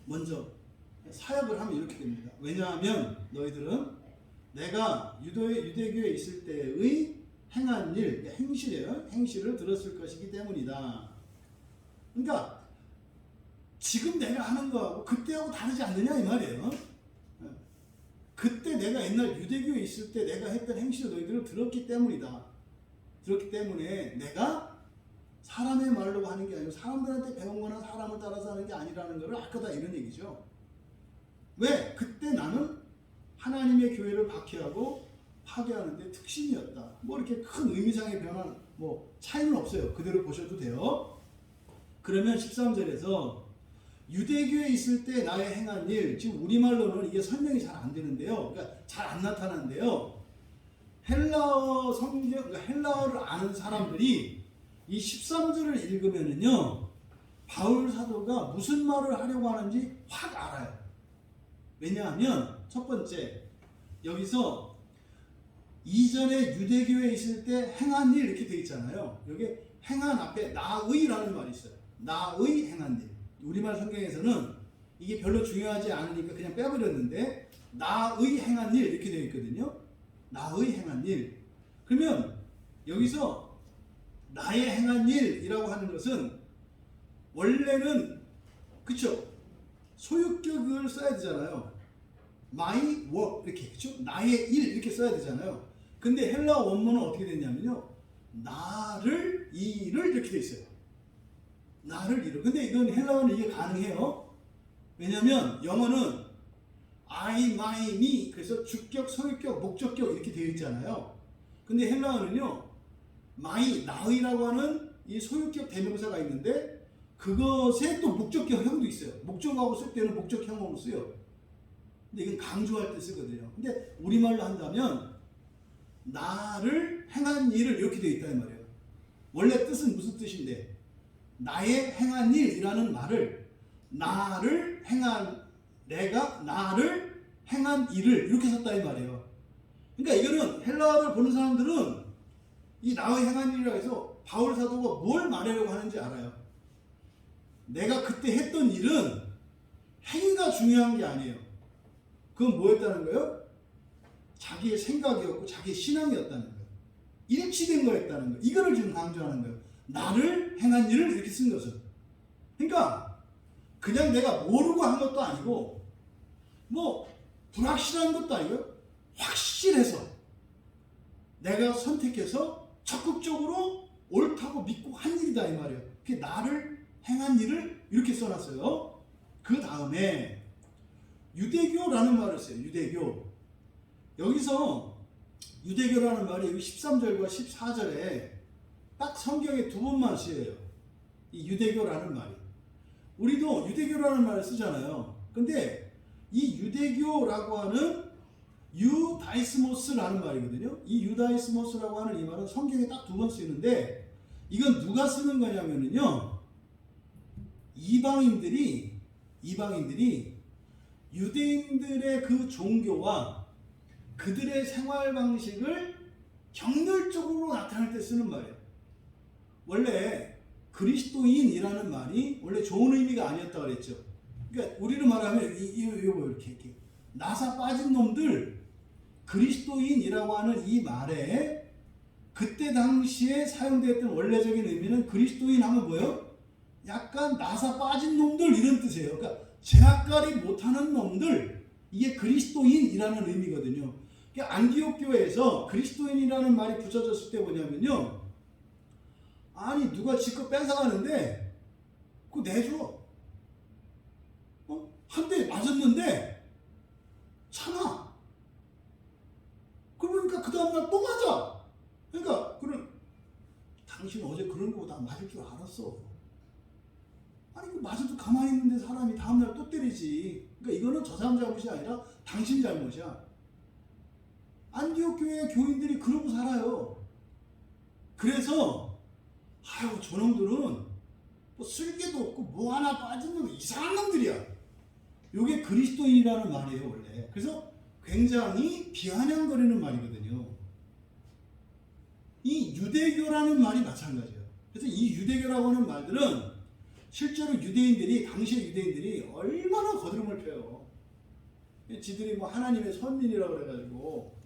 Speaker 1: 먼저 사역을 하면 이렇게 됩니다. 왜냐하면 너희들은 내가 유대교에 있을 때의 행한 일, 행실을 들었을 것이기 때문이다. 그러니까 지금 내가 하는 거하고 그때하고 다르지 않느냐 이 말이에요. 그때 내가 옛날 유대교에 있을 때 내가 했던 행실을 너희들은 들었기 때문이다. 들었기 때문에 내가 사람의 말로 하는 게 아니고 사람들한테 배운 거나 사람을 따라서 하는 게 아니라는 것을 알 거다, 이런 얘기죠. 왜? 그때 나는 하나님의 교회를 박해하고 파괴하는데 특신이었다. 뭐 이렇게 큰 의미상의 변화, 뭐 차이는 없어요. 그대로 보셔도 돼요. 그러면 13절에서 유대교에 있을 때 나의 행한 일, 지금 우리말로는 이게 설명이 잘 안 되는데요. 그러니까 잘 안 나타나는데요. 헬라어 성경, 그러니까 헬라어를 아는 사람들이 이 13절을 읽으면은요, 바울 사도가 무슨 말을 하려고 하는지 확 알아요. 왜냐하면 첫 번째, 여기서 이전에 유대교에 있을 때 행한 일 이렇게 돼 있잖아요. 여기 행한 앞에 나의라는 말이 있어요. 나의 행한 일. 우리말 성경에서는 이게 별로 중요하지 않으니까 그냥 빼버렸는데 나의 행한 일 이렇게 되어 있거든요. 나의 행한 일. 그러면 여기서 나의 행한 일이라고 하는 것은 원래는 그쵸? 소유격을 써야 되잖아요. my work 이렇게, 그쵸? 나의 일 이렇게 써야 되잖아요. 근데 헬라어 원문은 어떻게 됐냐면요, 나를 일을 이렇게 돼 있어요. 나를 일을. 근데 이건 헬라어는 이게 가능해요. 왜냐면 영어는 I, my, me, 그래서 주격, 소유격, 목적격 이렇게 되어 있잖아요. 근데 헬라어는요, my, 나의라고 하는 이 소유격 대명사가 있는데 그것에 또 목적형도 있어요. 목적하고 쓸 때는 목적형으로 쓰여요. 근데 이건 강조할 때 쓰거든요. 근데 우리말로 한다면 나를 행한 일을 이렇게 되어 있다는 말이에요. 원래 뜻은 무슨 뜻인데, 나의 행한 일이라는 말을 나를 행한, 내가 나를 행한 일을 이렇게 썼다는 말이에요. 그러니까 이거는 헬라어를 보는 사람들은 이 나의 행한 일이라고 해서 바울 사도가 뭘 말하려고 하는지 알아요. 내가 그때 했던 일은 행위가 중요한 게 아니에요. 그건 뭐였다는 거예요? 자기의 생각이었고 자기의 신앙이었다는 거예요. 일치된 거였다는 거예요. 이거를 지금 강조하는 거예요. 나를 행한 일을 이렇게 쓴 것은. 그러니까 그냥 내가 모르고 한 것도 아니고 뭐 불확실한 것도 아니고 확실해서 내가 선택해서 적극적으로 옳다고 믿고 한 일이다 이 말이에요. 그게 나를 행한 일을 이렇게 써놨어요. 그 다음에 유대교라는 말을 써요. 유대교. 여기서 유대교라는 말이 여기 13절과 14절에 딱 성경에 두 번만 쓰여요. 이 유대교라는 말이. 우리도 유대교라는 말을 쓰잖아요. 근데 이 유대교라고 하는 유다이스모스라는 말이거든요. 이 유다이스모스라고 하는 이 말은 성경에 딱 2번 쓰이는데 이건 누가 쓰는 거냐면요. 이방인들이 유대인들의 그 종교와 그들의 생활 방식을 경멸적으로 나타낼 때 쓰는 말이에요. 원래 그리스도인이라는 말이 원래 좋은 의미가 아니었다고 그랬죠. 그러니까 우리로 말하면 이거 이렇게 나사 빠진 놈들, 그리스도인이라고 하는 이 말에 그때 당시에 사용되었던 원래적인 의미는 그리스도인 하면 뭐예요? 약간 나사 빠진 놈들 이런 뜻이에요. 그러니까 제약관리 못하는 놈들, 이게 그리스도인이라는 의미거든요. 그러니까 안디옥 교회에서 그리스도인이라는 말이 붙여졌을 때 뭐냐면요, 아니 누가 지껏 뺏어가는데 그거 내줘. 한 대 맞았는데 참아. 그러니까 그 다음날 또 맞아. 그러니까 당신 어제 그런 거 나 맞을 줄 알았어. 아니 맞아도 가만히 있는데 사람이 다음날 또 때리지. 그러니까 이거는 저 사람 잘못이 아니라 당신 잘못이야. 안디옥 교회 교인들이 그러고 살아요. 그래서 아유 저놈들은 뭐 쓸개도 없고 뭐 하나 빠진 놈 이상한 놈들이야. 이게 그리스도인이라는 말이에요 원래. 그래서 굉장히 비아냥거리는 말이거든요. 이 유대교라는 말이 마찬가지예요. 그래서 이 유대교라고 하는 말들은 실제로 당시의 유대인들이 얼마나 거드름을 펴요. 지들이 뭐 하나님의 선민이라고 그래가지고,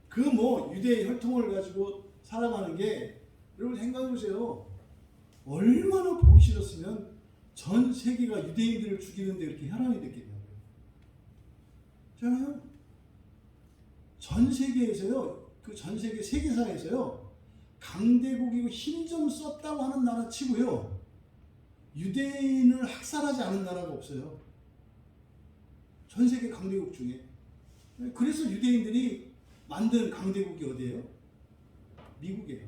Speaker 1: 그 뭐 유대의 혈통을 가지고 살아가는 게, 여러분 생각해보세요. 얼마나 보기 싫었으면 전 세계가 유대인들을 죽이는데 이렇게 혈안이 됐겠냐고요. 잖아요. 전 세계에서요, 전 세계 세계사에서요, 강대국이고 힘 좀 썼다고 하는 나라 치고요, 유대인을 학살하지 않은 나라가 없어요. 전 세계 강대국 중에. 그래서 유대인들이 만든 강대국이 어디예요? 미국이에요.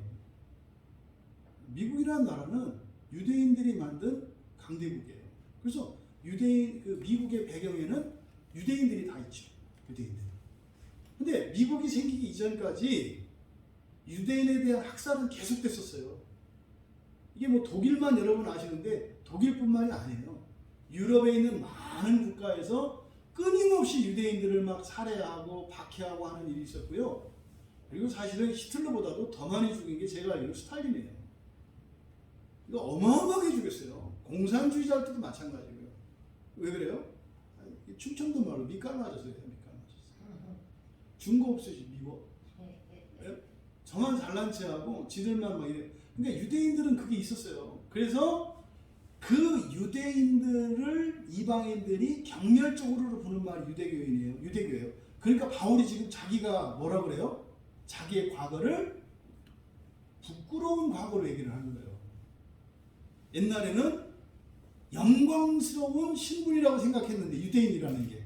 Speaker 1: 미국이라는 나라는 유대인들이 만든 강대국이에요. 그래서 미국의 배경에는 유대인들이 다 있죠. 유대인들. 근데 미국이 생기기 이전까지 유대인에 대한 학살은 계속됐었어요. 이게 뭐 독일만 여러분 아시는데 독일뿐만이 아니에요. 유럽에 있는 많은 국가에서 끊임없이 유대인들을 막 살해하고 박해하고 하는 일이 있었고요. 그리고 사실은 히틀러보다도 더 많이 죽인 게 제가 알기로 스탈린이에요. 이거 어마어마하게 죽였어요. 공산주의자 할 때도 마찬가지고요. 왜 그래요? 충청도 말로 밑간 맞았어요. 밑간 맞았어요. 중고 없으시 미워. 저만 잘난 체하고 지들만 막 이래. 그러니까 유대인들은 그게 있었어요. 그래서 그 유대인들을 이방인들이 경멸적으로 보는 말이 유대교예요. 그러니까 바울이 지금 자기가 뭐라 그래요? 자기의 과거를 부끄러운 과거로 얘기를 하는 거예요. 옛날에는 영광스러운 신분이라고 생각했는데 유대인이라는 게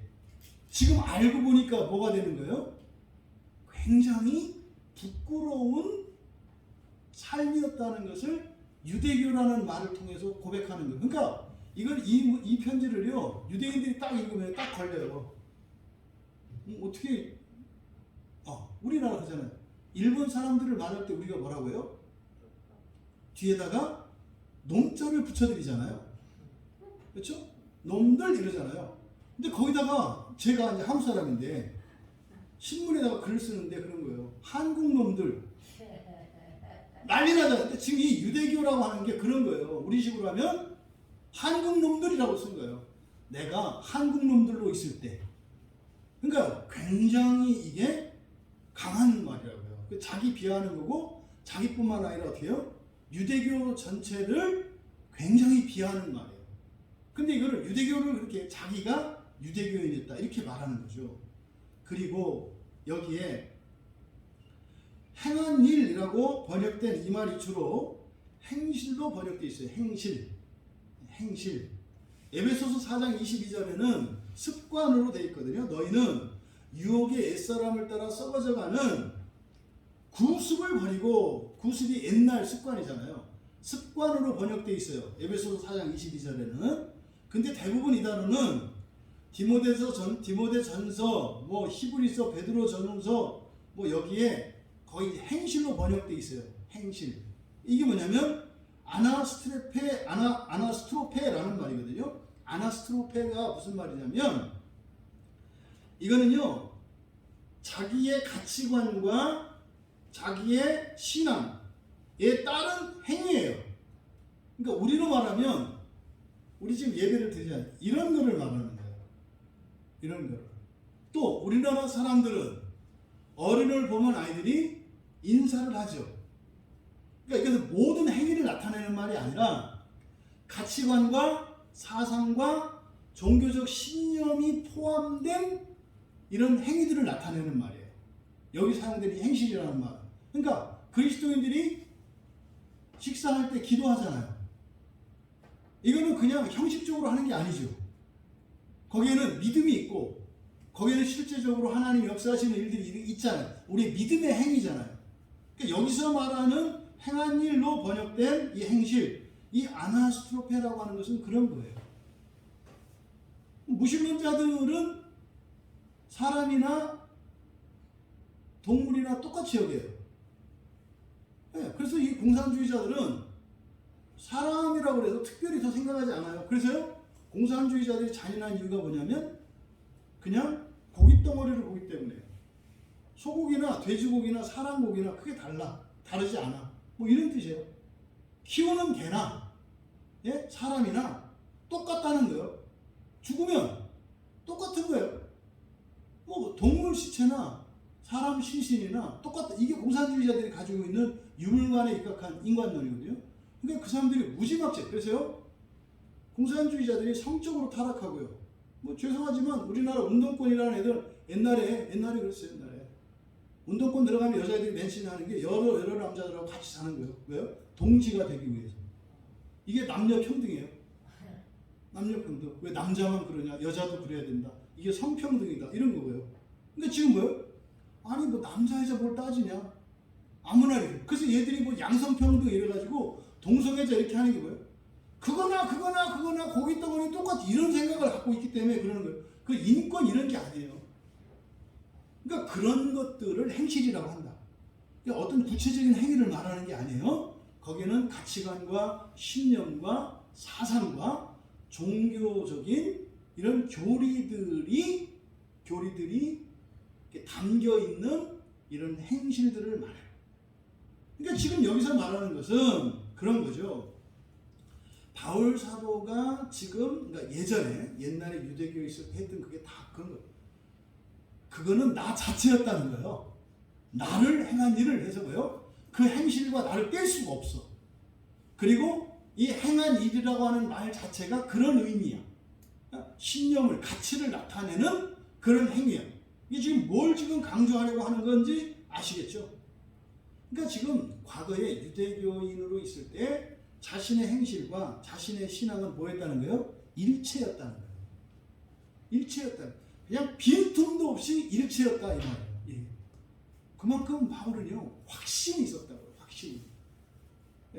Speaker 1: 지금 알고 보니까 뭐가 되는 거예요? 굉장히 부끄러운 삶이었다는 것을 유대교라는 말을 통해서 고백하는 거예요. 그러니까 이걸 이 편지를요 유대인들이 딱 읽으면 딱 걸려요. 어떻게 우리나라 그러잖아요. 일본 사람들을 말할 때 우리가 뭐라고 해요? 뒤에다가 놈자를 붙여드리잖아요. 그렇죠? 놈들 이러잖아요. 근데 거기다가 제가 이제 한국 사람인데 신문에다가 글을 쓰는데 그런 거예요. 한국 놈들 난리 나잖아요. 근데 지금 이 유대교라고 하는 게 그런 거예요. 우리 식으로 하면 한국 놈들이라고 쓴 거예요. 내가 한국 놈들로 있을 때. 그러니까 굉장히 이게 강한 말이라고요. 자기 비하하는 거고 자기뿐만 아니라 어떻게 해요? 유대교 전체를 굉장히 비하하는 말이에요. 근데 이거를 유대교를 그렇게 자기가 유대교인이었다 이렇게 말하는 거죠. 그리고 여기에 행한 일이라고 번역된 이 말이 주로 행실로 번역되어 있어요. 행실. 에베소서 4장 22절에는 습관으로 되어 있거든요. 너희는 유혹의 옛사람을 따라 썩어져가는 구습을 버리고, 구습이 옛날 습관이잖아요. 습관으로 번역되어 있어요. 에베소서 4장 22절에는. 근데 대부분 이 단어는 디모데전서, 뭐 히브리서, 베드로전서, 뭐 여기에 거의 행실로 번역돼 있어요. 행실. 이게 뭐냐면 아나스트로페라는 말이거든요. 아나스트로페가 무슨 말이냐면 이거는요 자기의 가치관과 자기의 신앙에 따른 행위예요. 그러니까 우리로 말하면 우리 지금 예배를 드리잖아요. 이런 거를 말하는 거예요. 이런 거를. 또 우리나라 사람들은 어른을 보면 아이들이 인사를 하죠. 그러니까 이것은 모든 행위를 나타내는 말이 아니라 가치관과 사상과 종교적 신념이 포함된 이런 행위들을 나타내는 말이에요. 여기 사용된 행실이라는 말. 그러니까 그리스도인들이 식사할 때 기도하잖아요. 이거는 그냥 형식적으로 하는 게 아니죠. 거기에는 믿음이 있고 거기에는 실제적으로 하나님 역사하시는 일들이 있잖아요. 우리의 믿음의 행위잖아요. 그러니까 여기서 말하는 행한 일로 번역된 이 행실, 이 아나스트로페라고 하는 것은 그런 거예요. 무신론자들은 사람이나 동물이나 똑같이 여겨요. 네, 그래서 이 공산주의자들은 사람이라고 해서 특별히 더 생각하지 않아요. 그래서요, 공산주의자들이 잔인한 이유가 뭐냐면 그냥 고기 덩어리를 보기 때문에요. 소고기나 돼지고기나 사람 고기나 크게 다르지 않아. 뭐 이런 뜻이에요. 키우는 개나 사람이나 똑같다는 거예요. 죽으면 똑같은 거예요. 뭐 동물 시체나 사람 시신이나 똑같다. 이게 공산주의자들이 가지고 있는 유물관에 입각한 인간론이거든요. 그러니까 그 사람들이 무지막지. 그래서요, 공산주의자들이 성적으로 타락하고요. 뭐 죄송하지만 우리나라 운동권이라는 애들 옛날에 그랬어요. 옛날에 운동권 들어가면 여자애들이 맨신하는 게 여러 남자들하고 같이 사는 거예요. 왜요? 동지가 되기 위해서. 이게 남녀 평등이에요. 남녀 평등. 왜 남자만 그러냐? 여자도 그래야 된다. 이게 성평등이다. 이런 거고요. 근데 지금 뭐예요? 아니 뭐 남자 여자 뭘 따지냐? 아무나 이래. 그래서 얘들이 뭐 양성평등 이래가지고 동성애자 이렇게 하는 게 뭐예요? 그거나 고기 덩어리 똑같이 이런 생각을 갖고 있기 때문에 그러는 거예요. 그 인권 이런 게 아니에요. 그러니까 그런 것들을 행실이라고 한다. 그러니까 어떤 구체적인 행위를 말하는 게 아니에요. 거기에는 가치관과 신념과 사상과 종교적인 이런 교리들이 담겨 있는 이런 행실들을 말해요. 그러니까 지금 여기서 말하는 것은 그런 거죠. 바울 사도가 지금 그러니까 옛날에 유대교에 있을 때 했던 그게 다 그런 거예요. 그거는 나 자체였다는 거예요. 나를 행한 일을 해서 뭐예요? 그 행실과 나를 뗄 수가 없어. 그리고 이 행한 일이라고 하는 말 자체가 그런 의미야. 신념을, 가치를 나타내는 그런 행위야. 이게 지금 뭘 지금 강조하려고 하는 건지 아시겠죠? 그러니까 지금 과거에 유대교인으로 있을 때 자신의 행실과 자신의 신앙은 뭐였다는 거예요? 일체였다는 거예요. 일체였다. 그냥 빈틈도 없이 일체였다 이 말이에요. 예. 그만큼 바울은요 확신이 있었다고요. 확신이.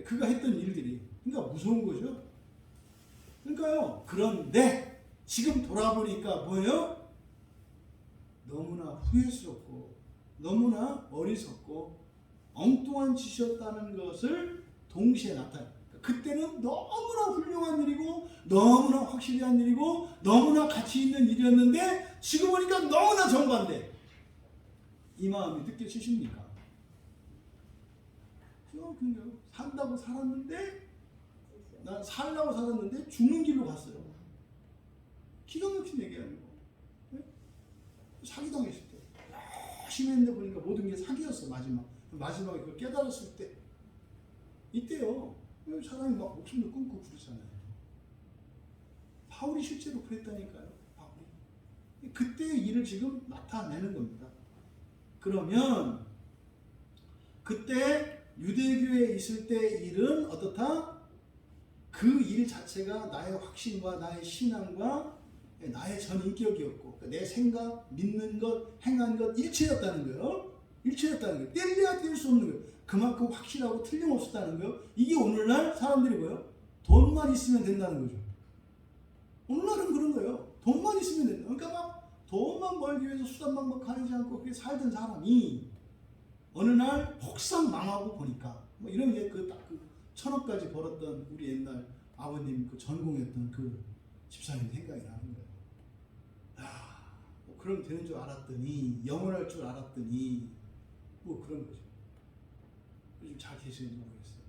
Speaker 1: 그가 했던 일들이. 그러니까 무서운 거죠. 그러니까요. 그런데 지금 돌아보니까 뭐예요? 너무나 후회스럽고 너무나 어리석고 엉뚱한 짓이었다는 것을 동시에 나타내요. 그때는 너무나 훌륭한 일이고 너무나 확실한 일이고 너무나 가치 있는 일이었는데 지금 보니까 너무나 정반대. 이 마음이 느껴지십니까? 그냥 산다고 살았는데 난 살려고 살았는데 죽는 길로 갔어요. 기가 막힌 얘기 아니고 사기당했을 때 열심히 했는데 보니까 모든 게 사기였어. 마지막에 그걸 깨달았을 때 이때요 사람이 막 목숨을 끊고 그러잖아요. 바울이 실제로 그랬다니까요. 바울이 그때의 일을 지금 나타내는 겁니다. 그러면 그때 유대교에 있을 때의 일은 어떻다? 그 일 자체가 나의 확신과 나의 신앙과 나의 전 인격이었고 내 생각, 믿는 것, 행한 것 일체였다는 거예요. 일체였다는 거예요. 뗄래야 뗄 수 없는 거예요. 그만큼 확실하고 틀림없었다는 거예요. 이게 오늘날 사람들이 뭐예요? 돈만 있으면 된다는 거죠. 오늘날은 그런 거예요. 돈만 있으면 된다. 그러니까 막 돈만 벌기 위해서 수단방법 가리지 않고 그렇게 살던 사람이 어느 날 폭삭 망하고 보니까 뭐 이런 게 그 딱 그 1,000억까지 벌었던 우리 옛날 아버님 그 전공했던 그 집사님 생각이 나는 거예요. 야, 뭐 그럼 되는 줄 알았더니 영원할 줄 알았더니 뭐 그런 거죠. 요즘 잘 계시는지 모르겠어요.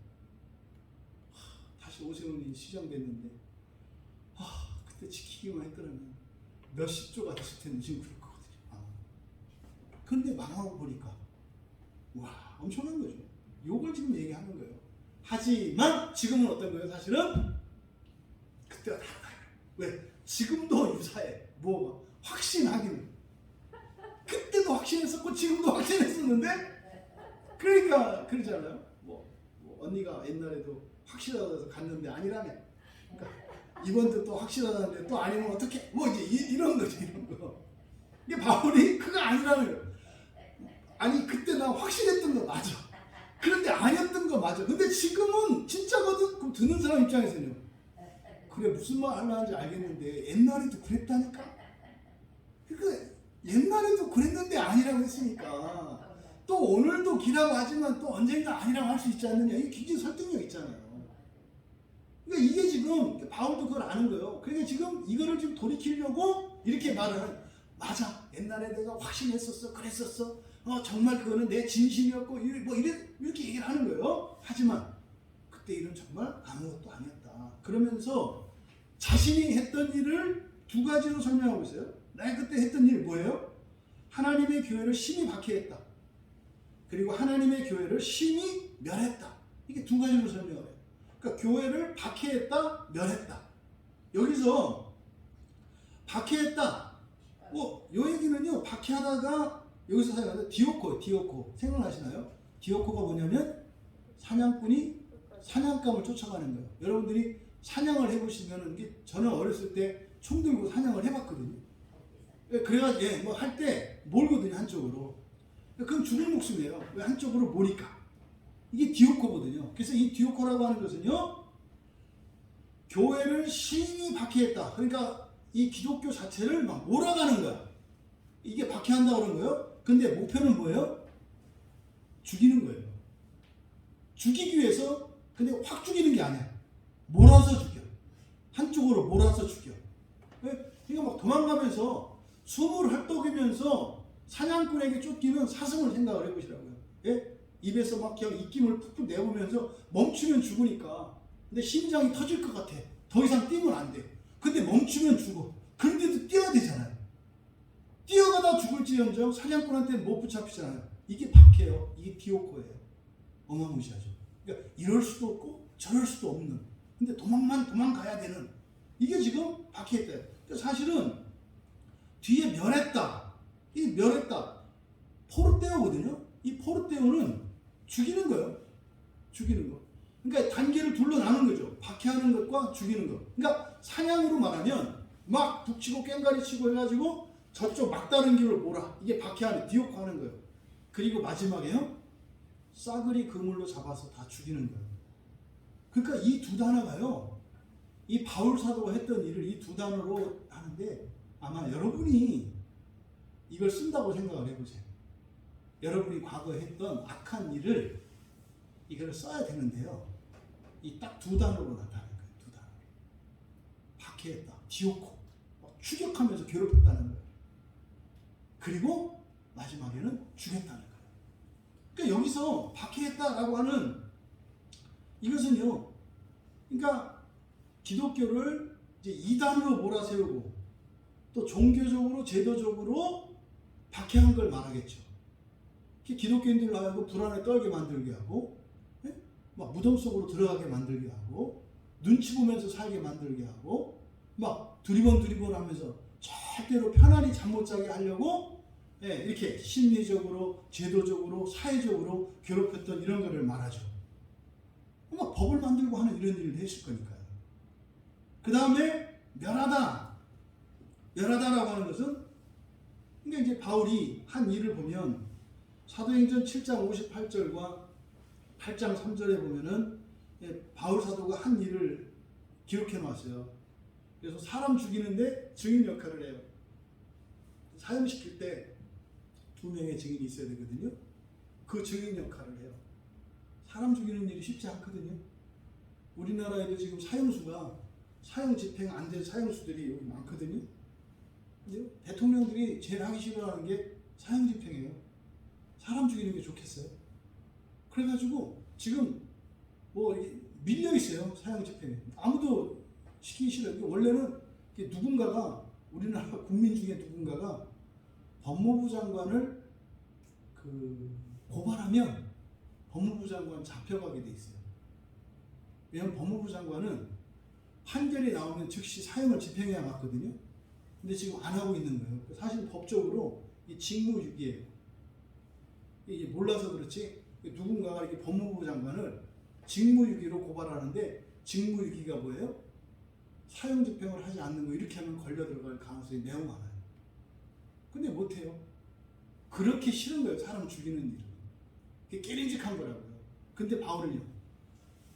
Speaker 1: 다시 오세훈이 시정됐는데 그때 지키기만 했더라면 몇십 조가 됐을 텐데 지금 그럴 거거든요. 그런데 망하고 보니까 와 엄청난 거죠. 요걸 지금 얘기하는 거예요. 하지만 지금은 어떤 거예요? 사실은 그때가 달라요. 왜? 지금도 유사해. 뭐가? 확신하기는. 그때도 확신했었고 지금도 확신했었는데 그러니까 그러잖아요. 뭐 언니가 옛날에도 확실하다고 해서 갔는데 아니라며. 그러니까 이번도 또 확실하다는데 또 아니면 어떻게? 뭐 이제 이런 거죠, 이런 거. 이게 바울이 그거 아니라는 거예요. 아니 그때 나 확신했던 거 맞아. 그런데 아니었던 거 맞아. 근데 지금은 진짜거든. 그럼 듣는 사람 입장에서는요. 그래 무슨 말 하려는지 알겠는데 옛날에도 그랬다니까. 그러니까 옛날에도 그랬는데 아니라고 했으니까 또 오늘도 기라고 하지만 또 언젠가 아니라고 할 수 있지 않느냐. 이게 굉장히 설득력 있잖아요. 그러니까 이게 지금 바울도 그걸 아는 거예요. 그러니까 지금 이거를 지금 돌이키려고 이렇게 말을 하는. 맞아. 옛날에 내가 확신했었어. 그랬었어. 정말 그거는 내 진심이었고 뭐 이렇게 얘기를 하는 거예요. 하지만 그때 일은 정말 아무것도 아니었다. 그러면서 자신이 했던 일을 두 가지로 설명하고 있어요. 내가 그때 했던 일 뭐예요? 하나님의 교회를 심히 박해했다. 그리고 하나님의 교회를 심히 멸했다. 이게 두 가지로 설명을 해요. 그러니까 교회를 박해했다, 멸했다. 여기서 박해했다. 요 얘기는요. 박해하다가 여기서 사용하는 디오코 생각나시나요? 디오코가 뭐냐면 사냥꾼이 사냥감을 쫓아가는 거예요. 여러분들이 사냥을 해보시면은 이게 저는 어렸을 때 총 들고 사냥을 해봤거든요. 그래가지고 뭐 할 때 몰거든요 한쪽으로. 그건 죽을 목숨이에요. 왜 한쪽으로 모니까. 이게 디오코거든요. 그래서 이 디오코라고 하는 것은요 교회를 심히 박해했다. 그러니까 이 기독교 자체를 막 몰아가는 거야. 이게 박해한다고 그런 거예요. 근데 목표는 뭐예요? 죽이는 거예요. 죽이기 위해서 근데 확 죽이는 게 아니야. 몰아서 죽여. 한쪽으로 몰아서 죽여. 그러니까 막 도망가면서 숨을 헐떡이면서 사냥꾼에게 쫓기는 사슴을 생각을 해보시라고요. 예? 입에서 막 그냥 입김을 푹푹 내보면서 멈추면 죽으니까. 근데 심장이 터질 것 같아. 더 이상 뛰면 안 돼. 근데 멈추면 죽어. 그런데도 뛰어야 되잖아요. 뛰어가다 죽을지언정 사냥꾼한테는 못 붙잡히잖아요. 이게 박해요. 이게 디오코예요. 어마무시하죠. 그러니까 이럴 수도 없고 저럴 수도 없는. 근데 도망가야 되는. 이게 지금 박해했다. 그러니까 사실은 뒤에 멸했다. 이 멸했다. 포르테오거든요. 이 포르테오는 죽이는 거예요. 죽이는 거. 그러니까 단계를 둘로 나눈 거죠. 박해하는 것과 죽이는 것. 그러니까 사냥으로 말하면 막 북치고 꽹가리 치고 해가지고 저쪽 막다른 길을 몰아. 이게 박해하는 디오코 하는 거예요. 그리고 마지막에요. 싸그리 그물로 잡아서 다 죽이는 거예요. 그러니까 이 두 단어가요. 이 바울 사도가 했던 일을 이 두 단어로 하는데 아마 여러분이 이걸 쓴다고 생각을 해보세요. 여러분이 과거에 했던 악한 일을 이걸 써야 되는데요. 이 딱 두 단어로 나타나는 거예요. 두 단어. 박해했다. 디오코. 막 추격하면서 괴롭혔다는 거예요. 그리고 마지막에는 죽였다는 거예요. 그러니까 여기서 박해했다라고 하는 이것은요. 그러니까 기독교를 이제 이단으로 몰아세우고 또 종교적으로 제도적으로 박해한 걸 말하겠죠. 기독교인들로 하여금 불안에 떨게 만들게 하고 막 무덤 속으로 들어가게 만들게 하고 눈치 보면서 살게 만들게 하고 막 두리번 하면서 절대로 편안히 잠 못 자게 하려고 이렇게 심리적으로 제도적으로 사회적으로 괴롭혔던 이런 거를 말하죠. 막 법을 만들고 하는 이런 일을 했을 거니까요. 그 다음에 멸하다라고 하는 것은 그러니까 이제 바울이 한 일을 보면 사도행전 7장 58절과 8장 3절에 보면은 바울 사도가 한 일을 기록해 놨어요. 그래서 사람 죽이는데 증인 역할을 해요. 사형시킬 때 2명의 증인이 있어야 되거든요. 그 증인 역할을 해요. 사람 죽이는 일이 쉽지 않거든요. 우리나라에도 지금 사형수가 사형 집행 안 된 사형수들이 여기 많거든요. 근데 대통령들이 제일 하기 싫어하는 게 사형 집행이에요. 사람 죽이는 게 좋겠어요. 그래가지고 지금 뭐 밀려 있어요. 사형 집행에. 아무도 시키기 싫어요. 원래는 누군가가 우리나라 국민 중에 누군가가 법무부 장관을 고발하면 법무부 장관 잡혀가게 돼 있어요. 왜냐하면 법무부 장관은 판결이 나오면 즉시 사형을 집행해야 맞거든요. 근데 지금 안 하고 있는 거예요. 사실 법적으로 이 직무유기예요. 이게 몰라서 그렇지 누군가가 이렇게 법무부 장관을 직무유기로 고발하는데 직무유기가 뭐예요? 사형 집행을 하지 않는 거 이렇게 하면 걸려 들어갈 가능성이 매우 많아요. 근데 못해요. 그렇게 싫은 거예요. 사람 죽이는 일은. 그게 깨림직한 거라고요. 근데 바울은요.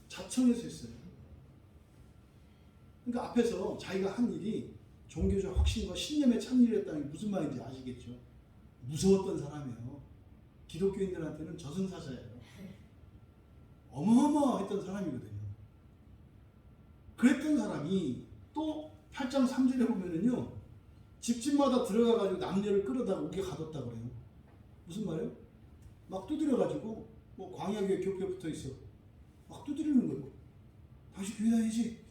Speaker 1: 자청해서 했어요. 그러니까 앞에서 자기가 한 일이 종교적 확신과 신념에 참여했다는 게 무슨 말인지 아시겠죠? 무서웠던 사람이에요. 기독교인들한테는 저승사자예요. 어마어마했던 사람이거든요. 그랬던 사람이 또 8장 3절에 보면은요. 집집마다 들어가가지고 남녀를 끌어다가 옥에 가뒀다 그래요. 무슨 말이에요? 막 두드려가지고 뭐 광야교회 교회 붙어 있어. 막 두드리는 거예요. 다시 교회 다니지?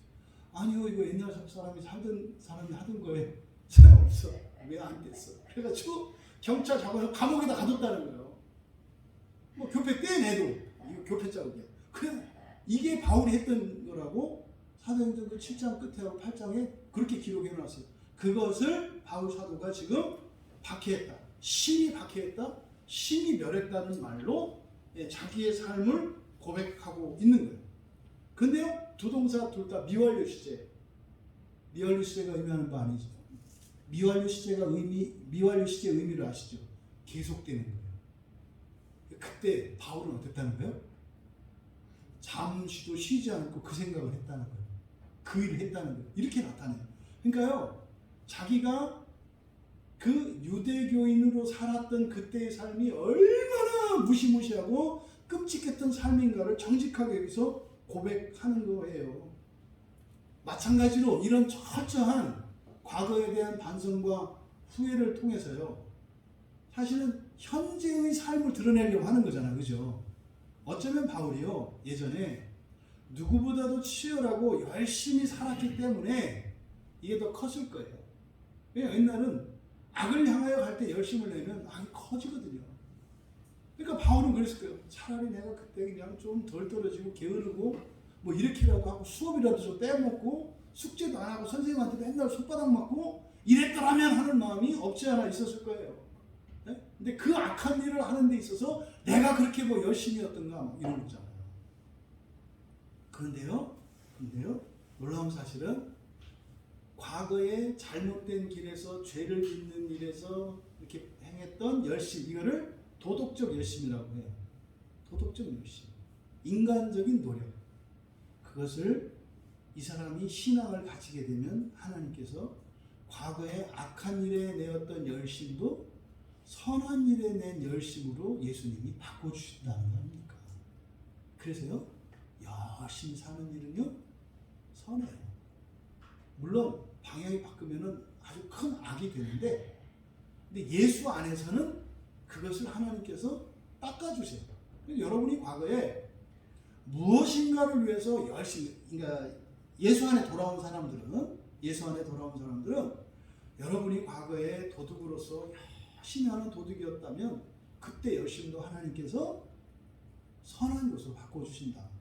Speaker 1: 아니요, 이거 옛날 사람이 살던 사람이 하던 거예요. 소용없어. 왜 안 됐어? 그래가지고 경찰 잡아서 감옥에다 가뒀다는 거예요. 뭐 교회 떼내도 이거 교회 자국이야. 그래 이게 바울이 했던 거라고 사도행전 그 7장 끝에하고 8장에 그렇게 기록해놨어요. 그것을 바울 사도가 지금 박해했다. 심히 박해했다. 심히 멸했다는 말로 자기의 삶을 고백하고 있는 거예요. 근데요, 두 동사 둘 다 미완료 시제. 미완료 시제가 의미하는 바 아니죠. 미완료 시제의 의미를 아시죠? 계속되는 거예요. 그때 바울은 어땠다는 거예요? 잠시도 쉬지 않고 그 생각을 했다는 거예요. 그 일을 했다는 거예요. 이렇게 나타내요. 그러니까요, 자기가 그 유대교인으로 살았던 그때의 삶이 얼마나 무시무시하고 끔찍했던 삶인가를 정직하게 여기서 고백하는 거예요. 마찬가지로 이런 철저한 과거에 대한 반성과 후회를 통해서요. 사실은 현재의 삶을 드러내려고 하는 거잖아요. 그죠? 어쩌면 바울이요. 예전에 누구보다도 치열하고 열심히 살았기 때문에 이게 더 컸을 거예요. 왜냐하면 옛날은 악을 향하여 갈 때 열심을 내면 악이 커지거든요. 그러니까 바울은 그랬을 거예요. 차라리 내가 그때 그냥 좀 덜 떨어지고 게으르고 뭐 이렇게라도 하고 수업이라도 좀 빼먹고 숙제도 안 하고 선생님한테 맨날 손바닥 맞고 이랬더라면 하는 마음이 없지 않아 있었을 거예요. 네? 근데 그 악한 일을 하는 데 있어서 내가 그렇게 뭐 열심히였던가 뭐 이런 거잖아요. 그런데요, 놀라운 사실은 과거에 잘못된 길에서 죄를 짓는 일에서 이렇게 행했던 열심, 이거를 도덕적 열심이라고 해요. 도덕적 열심. 인간적인 노력. 그것을 이 사람이 신앙을 가지게 되면 하나님께서 과거에 악한 일에 내었던 열심도 선한 일에 낸 열심으로 예수님이 바꿔주신다는 거 아닙니까? 그래서요, 열심히 사는 일은요, 선해요. 물론 방향이 바꾸면은 아주 큰 악이 되는데, 근데 예수 안에서는 그것을 하나님께서 닦아주세요. 여러분이 과거에 무엇인가를 위해서 열심히, 그러니까 예수 안에 돌아온 사람들은 여러분이 과거에 도둑으로서 열심히 하는 도둑이었다면 그때 열심도 하나님께서 선한 것으로 바꿔주신다.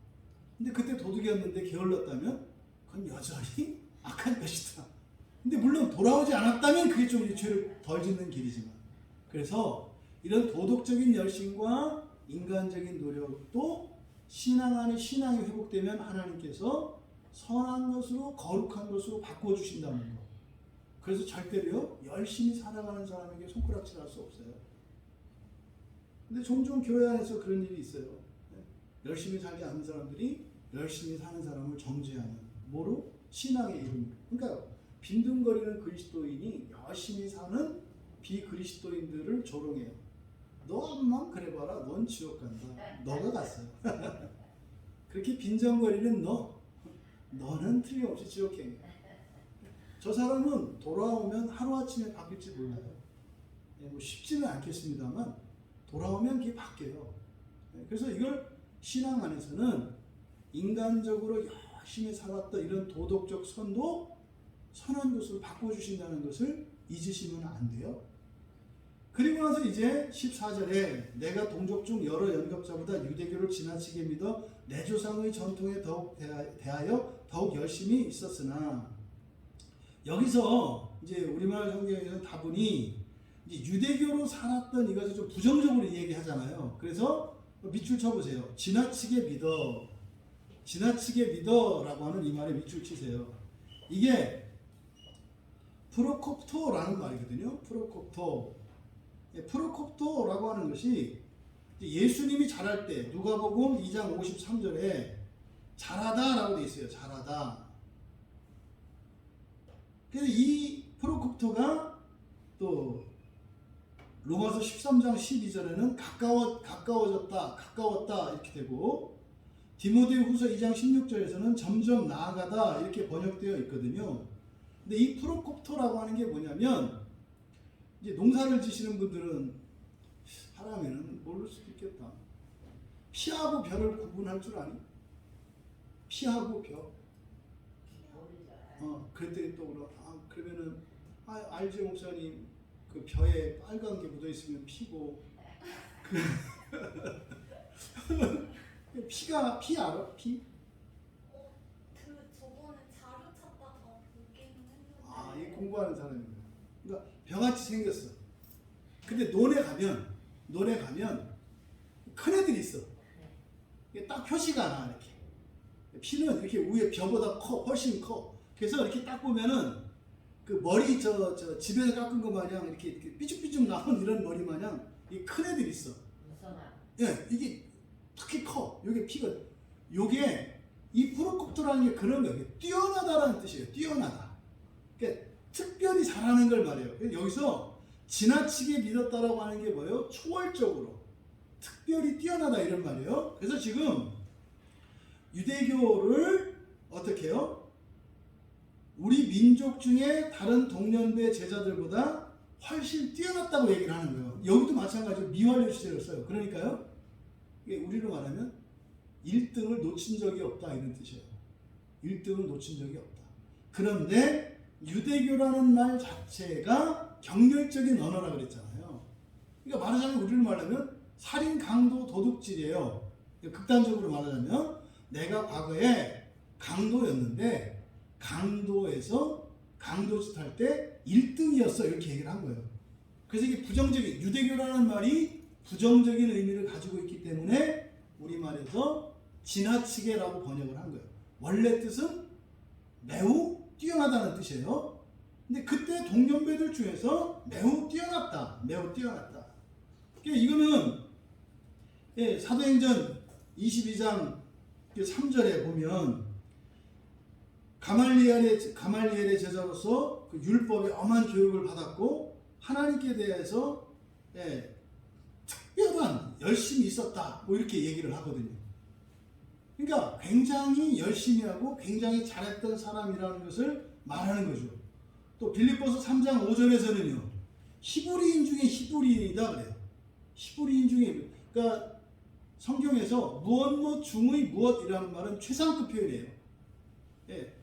Speaker 1: 근데 그때 도둑이었는데 게을렀다면 그건 여전히 악한 것이다. 근데 물론 돌아오지 않았다면 그게 좀 죄를 덜 짓는 길이지만, 그래서 이런 도덕적인 열심과 인간적인 노력도 신앙 안에 신앙이 회복되면 하나님께서 선한 것으로 거룩한 것으로 바꿔주신다는 거. 그래서 절대로 열심히 살아가는 사람에게 손가락질할 수 없어요. 근데 종종 교회 안에서 그런 일이 있어요. 열심히 살지 않는 사람들이 열심히 사는 사람을 정죄하는, 뭐로? 신앙의 이름으로. 그러니까 빈둥거리는 그리스도인이 열심히 사는 비그리스도인들을 조롱해요. 너 한번 그래봐라. 넌 지옥 간다. 너가 갔어. 그렇게 빈정거리는 너는 틀림없이 지옥행이야. 저 사람은 돌아오면 하루아침에 바뀔지 몰라요. 뭐 쉽지는 않겠습니다만 돌아오면 그게 바뀌어요. 그래서 이걸 신앙 안에서는 인간적으로 열심히 살았던 이런 도덕적 선도 선한 것으로 바꿔주신다는 것을 잊으시면 안 돼요. 그리고 나서 이제 14절에 내가 동족 중 여러 연ገብ자보다 유대교를 지나치게 믿어 내 조상의 전통에 더욱 대하여 더욱 열심히 있었으나, 여기서 이제 우리말 성경에서는 다분히 이제 유대교로 살았던 이것을 좀 부정적으로 얘기하잖아요. 그래서 밑줄 쳐보세요. 지나치게 믿어라고 하는 이 말에 밑줄 치세요. 이게 프로콥토라는 말이거든요. 프로콥토라고 하는 것이 예수님이 자랄 때 누가복음 2장 53절에 자라다라고 되어 있어요. 자라다. 그래서 이 프로콥토가 또 로마서 13장 12절에는 가까웠다 이렇게 되고, 디모데후서 2장 16절에서는 점점 나아가다 이렇게 번역되어 있거든요. 근데 이 프로콥토라고 하는 게 뭐냐면, 이제 농사를 지시는 분들은 하라면은 모를 수도 있겠다. 피하고 벼를 구분할 줄 아니? 피하고 벼. 그랬더니 또 그러면은 알지 목사님, 그 벼에 빨간 게 묻어 있으면 피고 피가 피 알아? 피?
Speaker 2: 저번에 자료 찾다가 보긴 했는데.
Speaker 1: 이 공부하는 사람입니다. 그러니까 벼같이 생겼어. 근데 논에 가면 큰 애들이 있어. 이게 딱 표시가 나 이렇게. 피는 이렇게 위에 벼보다 훨씬 커. 그래서 이렇게 딱 보면은 그 머리 저 집에서 깎은 거 마냥 이렇게 삐죽삐죽 나온 이런 머리 마냥 이 큰 애들이 있어. 예, 이게 특히 커. 요게 피가. 요게 이 프로콥토라는 게 그런 거예요. 뛰어나다라는 뜻이에요. 뛰어나다. 그러니까 특별히 잘하는 걸 말해요. 여기서 지나치게 믿었다라고 하는 게 뭐예요? 초월적으로 특별히 뛰어나다 이런 말이에요. 그래서 지금 유대교를 어떻게 해요? 우리 민족 중에 다른 동년배 제자들보다 훨씬 뛰어났다고 얘기를 하는 거예요. 여기도 마찬가지로 미완료 시제를 써요. 그러니까요, 이게 우리로 말하면 1등을 놓친 적이 없다 이런 뜻이에요. 1등을 놓친 적이 없다. 그런데 유대교라는 말 자체가 경멸적인 언어라 그랬잖아요. 그러니까 말하자면 우리로 말하면 살인, 강도, 도둑질이에요. 극단적으로 말하자면 내가 과거에 강도였는데 강도에서 강도짓 할 때 1등이었어 이렇게 얘기를 한 거예요. 그래서 이게 부정적인, 유대교라는 말이 부정적인 의미를 가지고 있기 때문에 우리말에서 지나치게라고 번역을 한 거예요. 원래 뜻은 매우 뛰어나다는 뜻이에요. 근데 그때 동년배들 중에서 매우 뛰어났다. 그러니까 이거는 사도행전 22장 3절에 보면 가말리엘의 제자로서 그 율법에 엄한 교육을 받았고 하나님께 대해서 특별한 열심이 있었다 뭐 이렇게 얘기를 하거든요. 그러니까 굉장히 열심히 하고 굉장히 잘했던 사람이라는 것을 말하는 거죠. 또 빌립보서 3장 5절에서는요 히브리인 중에 히브리인이다 그래요. 히브리인 중에, 그러니까 성경에서 무엇 중의 무엇이라는 말은 최상급 표현이에요.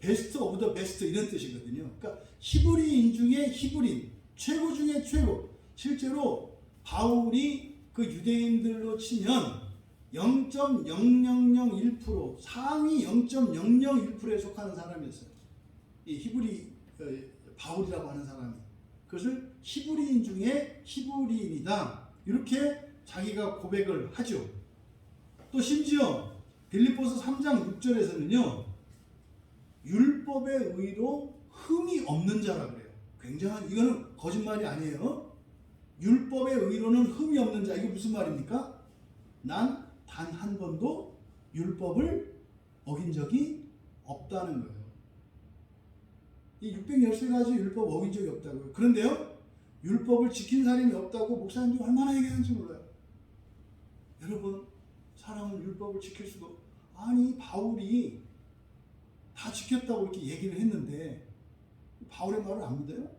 Speaker 1: 베스트 오브 더 베스트 이런 뜻이거든요. 그러니까 히브리인 중에 히브리인, 최고 중에 최고. 실제로 바울이 그 유대인들로 치면 0.0001% 상위 0.001%에 속하는 사람이었어요. 이 히브리 바울이라고 하는 사람이. 그것을 히브리인 중에 히브리인이다 이렇게 자기가 고백을 하죠. 또 심지어 빌립보서 3장 6절에서는요 율법의 의로 흠이 없는 자라 그래요. 굉장한, 이거는 거짓말이 아니에요. 율법의 의로는 흠이 없는 자. 이게 무슨 말입니까? 난 단 한 번도 율법을 어긴 적이 없다는 거예요. 이 613가지 율법 어긴 적이 없다고요. 그런데요, 율법을 지킨 사람이 없다고 목사님들이 얼마나 얘기하는지 몰라요. 여러분, 사람은 율법을 지킬 수도, 아니 바울이 다 지켰다고 이렇게 얘기를 했는데 바울의 말을 안 믿어요?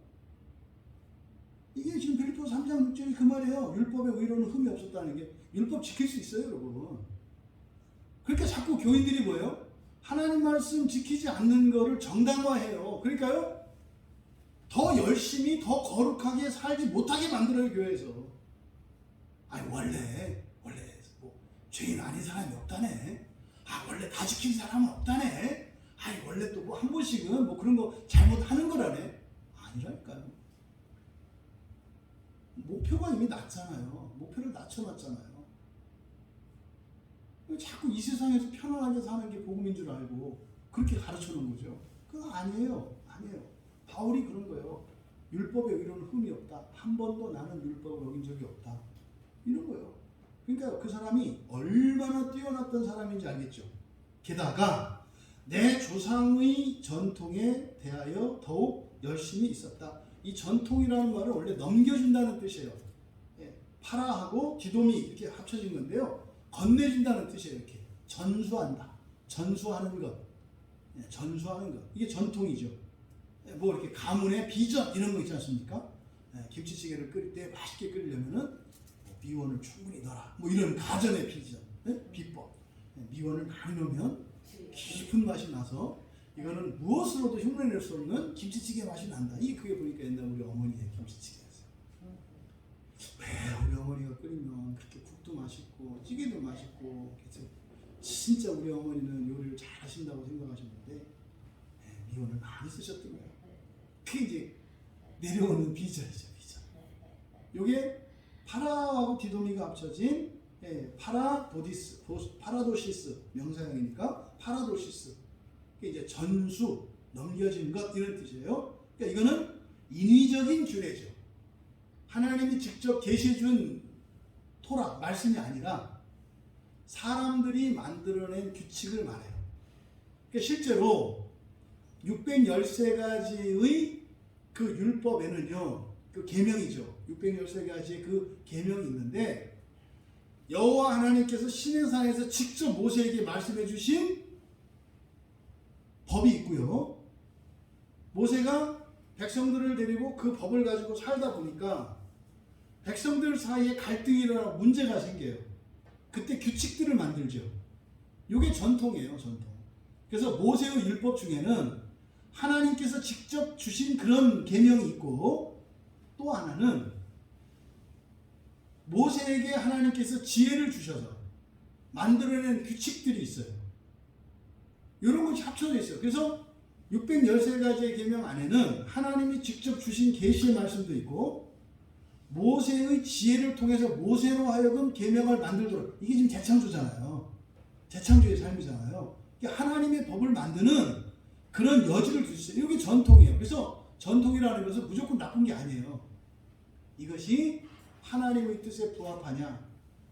Speaker 1: 이게 지금 빌립보서 3장 6절이 그 말이에요. 율법의 의로는 흠이 없었다는 게. 율법 지킬 수 있어요, 여러분. 그러니까 자꾸 교인들이 뭐예요? 하나님 말씀 지키지 않는 거를 정당화해요. 그러니까요, 더 열심히 더 거룩하게 살지 못하게 만들어요, 교회에서. 아니 원래 뭐 죄인 아닌 사람이 없다네. 아 원래 다 지킨 사람은 없다네. 아니 원래 또 뭐 한 번씩은 뭐 그런 거 잘못하는 거라네. 아니라니까요. 목표가 이미 낮잖아요. 목표를 낮춰놨잖아요. 자꾸 이 세상에서 편안하게 사는 게 복음인 줄 알고 그렇게 가르쳐놓은 거죠. 그거 아니에요. 바울이 그런 거예요. 율법에 의로는 흠이 없다. 한 번도 나는 율법을 어긴 적이 없다. 이런 거예요. 그러니까 그 사람이 얼마나 뛰어났던 사람인지 알겠죠. 게다가 내 조상의 전통에 대하여 더욱 열심히 있었다. 이 전통이라는 말은 원래 넘겨준다는 뜻이에요. 파라하고 디돔이 이렇게 합쳐진 건데요. 건네준다는 뜻이에요. 이렇게 전수한다. 전수하는 것. 전수하는 것. 이게 전통이죠. 뭐 이렇게 가문의 비전 이런 거 있지 않습니까? 김치찌개를 끓일 때 맛있게 끓이려면은 미원을 충분히 넣어라. 뭐 이런 가전의 비전, 비법. 미원을 많이 넣으면 깊은 맛이 나서 이거는 무엇으로도 흉내낼 수 없는 김치찌개 맛이 난다. 이게 그게 보니까 옛날 우리 어머니의 김치찌개였어요. 왜 우리 어머니가 끓이면 그렇게 국도 맛있고 찌개도 맛있고 진짜 우리 어머니는 요리를 잘 하신다고 생각하셨는데 미원을 많이 쓰셨던 거예요. 그게 이제 내려오는 비전이죠. 비전. 요게 파라하고 디도미가 합쳐진 파라도시스 명사형이니까 파라도시스. 그게 이제 전수, 넘겨진 것 이런 뜻이에요. 그러니까 이거는 인위적인 규례죠. 하나님이 직접 계시해준 토라, 말씀이 아니라 사람들이 만들어낸 규칙을 말해요. 그러니까 실제로 613가지의 그 율법에는요, 그 계명이죠. 613가지의 그 계명이 있는데 여호와 하나님께서 시내산에서 직접 모세에게 말씀해 주신 법이 있고요. 모세가 백성들을 데리고 그 법을 가지고 살다 보니까 백성들 사이에 갈등이 일어나고 문제가 생겨요. 그때 규칙들을 만들죠. 이게 전통이에요, 전통. 그래서 모세의 율법 중에는 하나님께서 직접 주신 그런 계명이 있고 또 하나는 모세에게 하나님께서 지혜를 주셔서 만들어낸 규칙들이 있어요. 이런 것이 합쳐져 있어요. 그래서 613가지의 계명 안에는 하나님이 직접 주신 계시의 말씀도 있고 모세의 지혜를 통해서 모세로 하여금 계명을 만들도록, 이게 지금 재창조잖아요. 재창조의 삶이잖아요. 하나님의 법을 만드는 그런 여지를 주셨어요. 이게 전통이에요. 그래서 전통이라는 것은 무조건 나쁜 게 아니에요. 이것이 하나님의 뜻에 부합하냐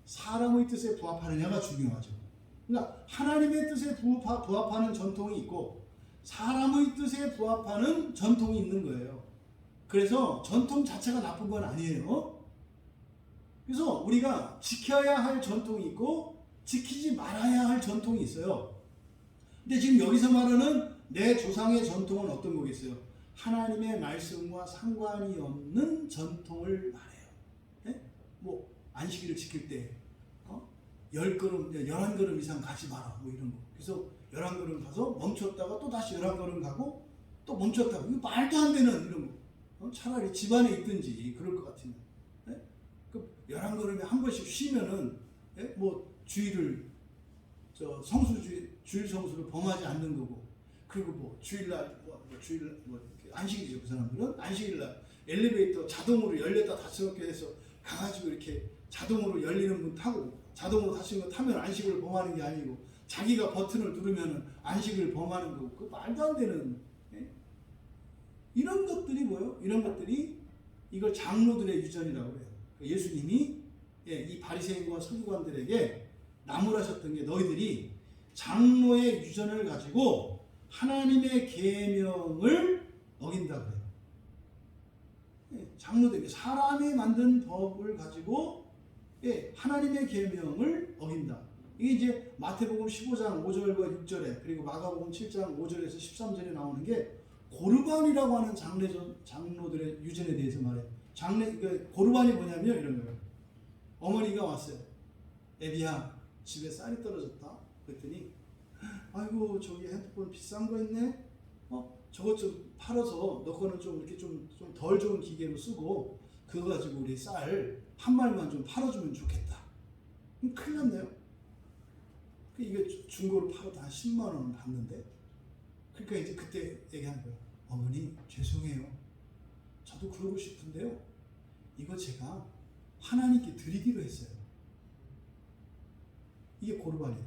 Speaker 1: 사람의 뜻에 부합하느냐가 중요하죠. 그러니까 하나님의 뜻에 부합하는 전통이 있고 사람의 뜻에 부합하는 전통이 있는 거예요. 그래서 전통 자체가 나쁜 건 아니에요. 그래서 우리가 지켜야 할 전통이 있고 지키지 말아야 할 전통이 있어요. 근데 지금 여기서 말하는 내 조상의 전통은 어떤 거겠어요? 하나님의 말씀과 상관이 없는 전통을 말해요. 네? 뭐 안식일을 지킬 때 10걸음, 11걸음 이상 가지 마라 뭐 이런 거. 그래서 11걸음 가서 멈췄다가 또 다시 11걸음 가고 또 멈췄다가, 이거 말도 안 되는 이런 거. 차라리 집안에 있든지 그럴 것 같으면. 네? 그 11걸음에 한 번씩 쉬면은 뭐 주일을 주일 성수를 범하지 않는 거고, 그리고 뭐 주일날 안식일이죠. 그 사람들은 안식일날 엘리베이터 자동으로 열렸다 닫혔게 해서 가가지고 이렇게 자동으로 열리는 문 타고 자동으로 닫히는 거 타면 안식을 범하는 게 아니고 자기가 버튼을 누르면 안식을 범하는 거고, 그 말도 안 되는 이런 것들이 뭐예요? 이런 것들이 이걸 장로들의 유전이라고 해요. 예수님이 이 바리새인과 서기관들에게 나무라셨던 게, 너희들이 장로의 유전을 가지고 하나님의 계명을 어긴다 그래요. 장로들, 사람이 만든 법을 가지고 하나님의 계명을 어긴다. 이게 이제 마태복음 15장 5절과 6절에 그리고 마가복음 7장 5절에서 13절에 나오는 게 고르반이라고 하는 장로들의 유전에 대해서 말해요. 그러니까 고르반이 뭐냐면 이런 거예요. 어머니가 왔어요. 애비야, 집에 쌀이 떨어졌다. 그랬더니 아이고 저기 핸드폰 비싼 거 있네. 저것 좀 팔아서 너 거는 좀 이렇게 좀 덜 좋은 기계로 쓰고 그거 가지고 우리 쌀 한 말만 좀 팔아주면 좋겠다. 그럼 큰일 났네요. 이게 중고로 팔아도 한 10만 원 받는데, 그러니까 이제 그때 얘기하는 거예요. 어머니 죄송해요. 저도 그러고 싶은데요. 이거 제가 하나님께 드리기로 했어요. 이게 고르반이에요.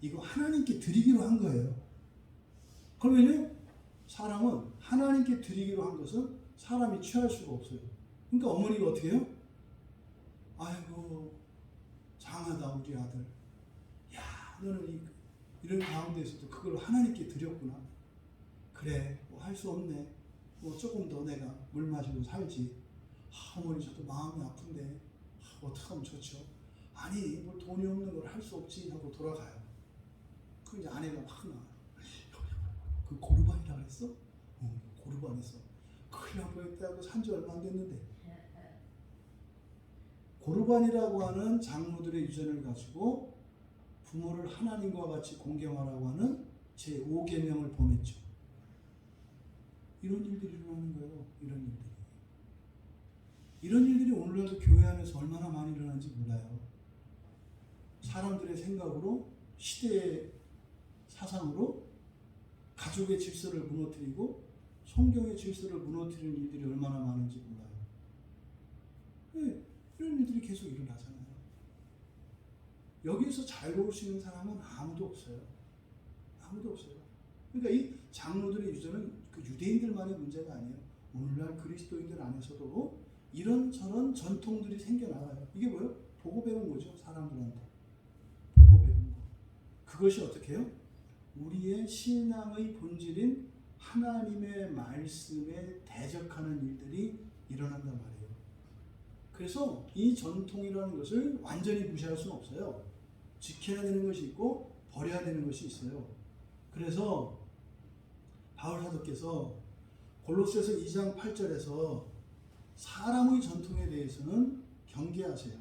Speaker 1: 이거 하나님께 드리기로 한 거예요. 그러면요, 사람은 하나님께 드리기로 한 것은 사람이 취할 수가 없어요. 그러니까 어머니가 어떻게 해요? 아이고 장하다 우리 아들. 야, 너는 이런 가운데서도 그걸 하나님께 드렸구나. 그래, 뭐 할 수 없네. 뭐 조금 더 내가 물 마시고 살지. 어머니 저도 마음이 아픈데 어떻게 하면 좋죠? 아니 뭐 돈이 없는 걸 할 수 없지 하고 돌아가요. 그 이제 아내가 막 나와요. 그 고르반이라 그랬어? 고르반에서 큰일 날 뻔했다고 산지 얼마 안 됐는데. 고르반이라고 하는 장로들의 유전을 가지고 부모를 하나님과 같이 공경하라고 하는 제5계명을 범했죠. 이런 일들이 일어나는 거예요. 이런 일들이 오늘날도 교회 안에서 얼마나 많이 일어나는지 몰라요. 사람들의 생각으로, 시대의 사상으로 가족의 질서를 무너뜨리고 성경의 질서를 무너뜨리는 일들이 얼마나 많은지 몰라요. 이런 일들이 계속 일어나잖아요. 여기에서 자유로울 수 있는 사람은 아무도 없어요. 아무도 없어요. 그러니까 이 장로들의 유전은 그 유대인들만의 문제가 아니에요. 오늘날 그리스도인들 안에서도 이런저런 전통들이 생겨나가요. 이게 뭐예요? 보고 배운 거죠. 사람들한테. 보고 배운 거. 그것이 어떻게 해요? 우리의 신앙의 본질인 하나님의 말씀에 대적하는 일들이 일어난단 말이에요. 그래서 이 전통이라는 것을 완전히 무시할 수는 없어요. 지켜야 되는 것이 있고 버려야 되는 것이 있어요. 그래서 바울 사도께서 골로새서 2장 8절에서 사람의 전통에 대해서는 경계하세요.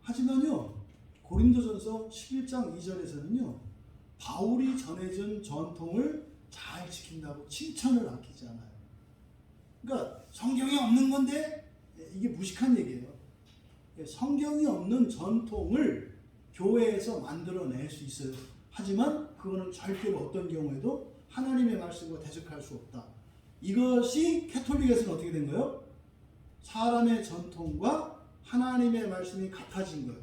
Speaker 1: 하지만요, 고린도전서 11장 2절에서는요, 바울이 전해준 전통을 잘 지킨다고 칭찬을 아끼지 않아요. 그러니까 성경에 없는 건데 이게 무식한 얘기예요. 성경이 없는 전통을 교회에서 만들어낼 수 있어요. 하지만 그거는 절대로 어떤 경우에도 하나님의 말씀과 대적할 수 없다. 이것이 캐톨릭에서는 어떻게 된 거예요? 사람의 전통과 하나님의 말씀이 같아진 거예요.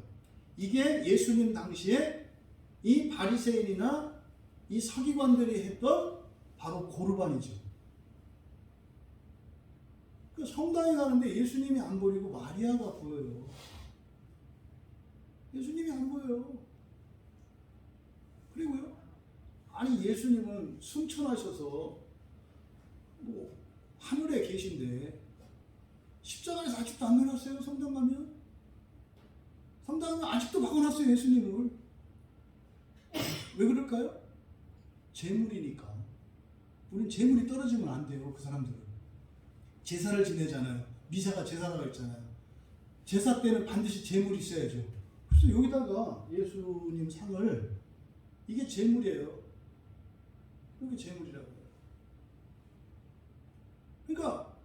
Speaker 1: 이게 예수님 당시에 이 바리새인이나 이 서기관들이 했던 바로 고르반이죠. 성당에 가는데 예수님이 안 보이고 마리아가 보여요. 예수님이 안 보여요. 그리고요, 아니 예수님은 승천하셔서 뭐 하늘에 계신데 십자가에서 아직도 안 내놨어요. 성당 가면. 성당 가면 아직도 박아놨어요. 예수님을. 왜 그럴까요? 재물이니까. 우린 재물이 떨어지면 안 돼요. 그 사람들은. 제사를 지내잖아요. 미사가 제사가 있잖아요. 제사 때는 반드시 재물이 있어야죠. 그래서 여기다가 예수님 상을, 이게 재물이에요. 이게 재물이라고 해요. 그러니까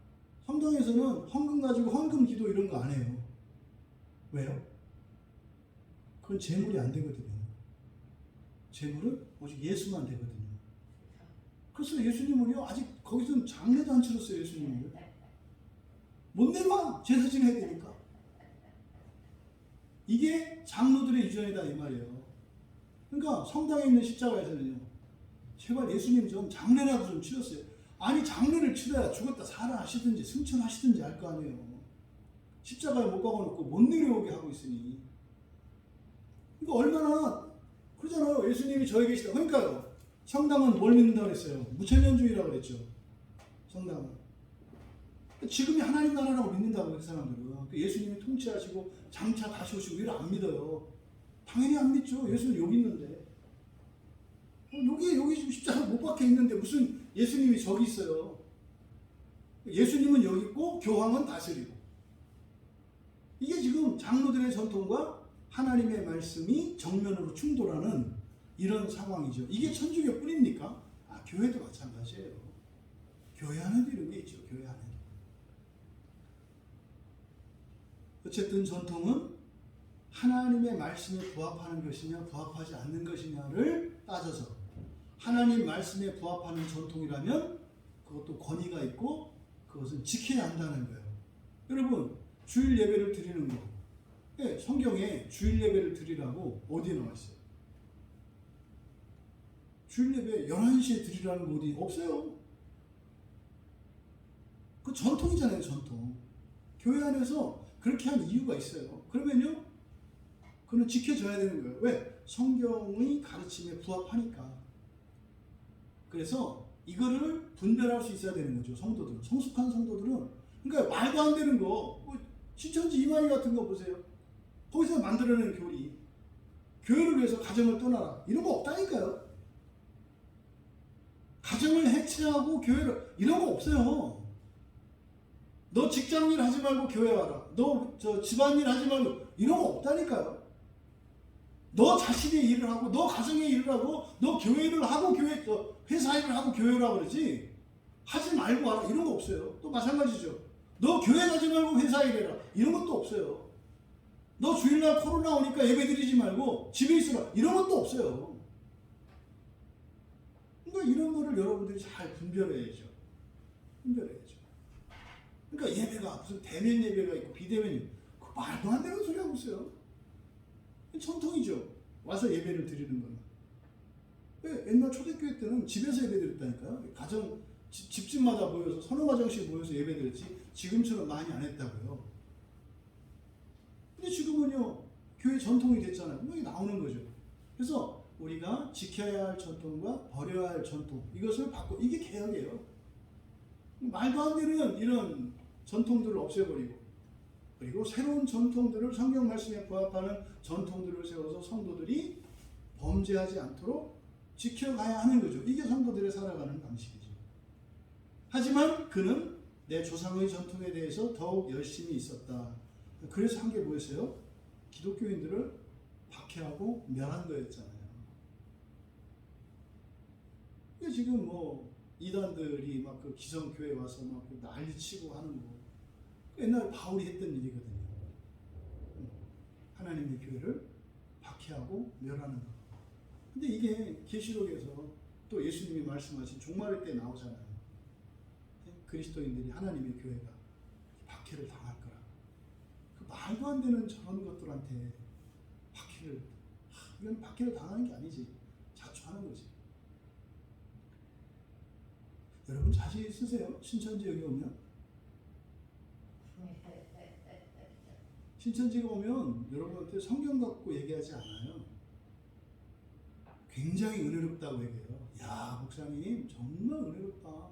Speaker 1: 성당에서는 헌금 가지고 헌금 기도 이런 거 안 해요. 왜요? 그건 재물이 안 되거든요. 재물은 오직 예수만 되거든요. 그래서 예수님은요, 아직 거기서는 장례도 안 치렀어요. 예수님을 못 내려와. 제사 지내야 되니까. 이게 장로들의 유전이다 이 말이에요. 그러니까 성당에 있는 십자가에서는요, 제발 예수님 좀 장례라도 좀 치렀어요. 아니 장례를 치러야 죽었다 살아나시든지 승천하시든지 할 거 아니에요. 십자가에 못 박아놓고 못 내려오게 하고 있으니. 그러니까 얼마나 그러잖아요. 예수님이 저에 계시다. 그러니까요, 성당은 뭘 믿는다고 그랬어요? 무천년주의라고 그랬죠. 성당은. 지금이 하나님 나라라고 믿는다고 그 사람들은. 예수님이 통치하시고 장차 다시 오시고 이를 안 믿어요. 당연히 안 믿죠. 예수는 여기 있는데. 여기 지금 십자가 못 박혀 있는데 무슨 예수님이 저기 있어요. 예수님은 여기 있고 교황은 다스리고. 이게 지금 장로들의 전통과 하나님의 말씀이 정면으로 충돌하는 이런 상황이죠. 이게 천주교 뿐입니까? 교회도 마찬가지예요. 교회 안에도 이런 게 있죠. 교회 안에도. 어쨌든 전통은 하나님의 말씀에 부합하는 것이냐 부합하지 않는 것이냐를 따져서 하나님 말씀에 부합하는 전통이라면 그것도 권위가 있고 그것은 지켜야 한다는 거예요. 여러분 주일 예배를 드리는 거 성경에 주일 예배를 드리라고 어디에 나와 있어요? 주일 예배 11시에 드리라는 거 어디 없어요. 그 전통이잖아요. 전통. 교회 안에서 그렇게 한 이유가 있어요. 그러면요 그는 지켜줘야 되는 거예요. 왜? 성경의 가르침에 부합하니까. 그래서 이거를 분별할 수 있어야 되는 거죠. 성도들은. 성숙한 성도들은. 그러니까 말도 안 되는 거 신천지 이만희 같은 거 보세요. 거기서 만들어내는 교리. 교회를 위해서 가정을 떠나라. 이런 거 없다니까요. 가정을 해체하고 교회를 이런 거 없어요. 너 직장일 하지 말고 교회 와라. 너 집안일 하지 말고 이런 거 없다니까요. 너 자신의 일을 하고 너 가정의 일을 하고 너 교회를 하고 회사 일을 하고 교회를 하고 그러지 하지 말고 와라 이런 거 없어요. 또 마찬가지죠. 너 교회 가지 말고 회사 일해라 이런 것도 없어요. 너 주일날 코로나 오니까 예배 드리지 말고 집에 있으라 이런 것도 없어요. 그러니까 이런 거를 여러분들이 잘 분별해야죠. 그러니까 예배가 무슨 대면 예배가 있고 비대면 예배 그 말도 안 되는 소리 하고 있어요. 전통이죠. 와서 예배를 드리는 거는. 왜? 옛날 초대교회 때는 집에서 예배 드렸다니까요. 가정 집집마다 모여서 서너 가정씩 모여서 예배 드렸지 지금처럼 많이 안 했다고요. 근데 지금은요 교회 전통이 됐잖아요. 이게 나오는 거죠. 그래서 우리가 지켜야 할 전통과 버려야 할 전통 이것을 바꿔 이게 개혁이에요. 말도 안 되는 이런 전통들을 없애버리고 그리고 새로운 전통들을 성경 말씀에 부합하는 전통들을 세워서 성도들이 범죄하지 않도록 지켜가야 하는 거죠. 이게 성도들의 살아가는 방식이죠. 하지만 그는 내 조상의 전통에 대해서 더욱 열심히 있었다. 그래서 한 게 뭐였어요? 기독교인들을 박해하고 멸한 거였잖아요. 지금 이단들이 막 그 기성교회 와서 막 난리치고 하는 거 옛날에 바울이 했던 일이거든요. 하나님의 교회를 박해하고 멸하는 거. 근데 이게 계시록에서 또 예수님이 말씀하신 종말의 때 나오잖아요. 그리스도인들이 하나님의 교회가 박해를 당할 거라. 그 말도 안 되는 저런 것들한테 이건 박해를 당하는 게 아니지. 자초하는 거지. 여러분 자신 있으세요? 신천지 여기 오면? 신천지가 오면 여러분한테 성경 갖고 얘기하지 않아요. 굉장히 은혜롭다고 얘기해요. 야 목사님 정말 은혜롭다.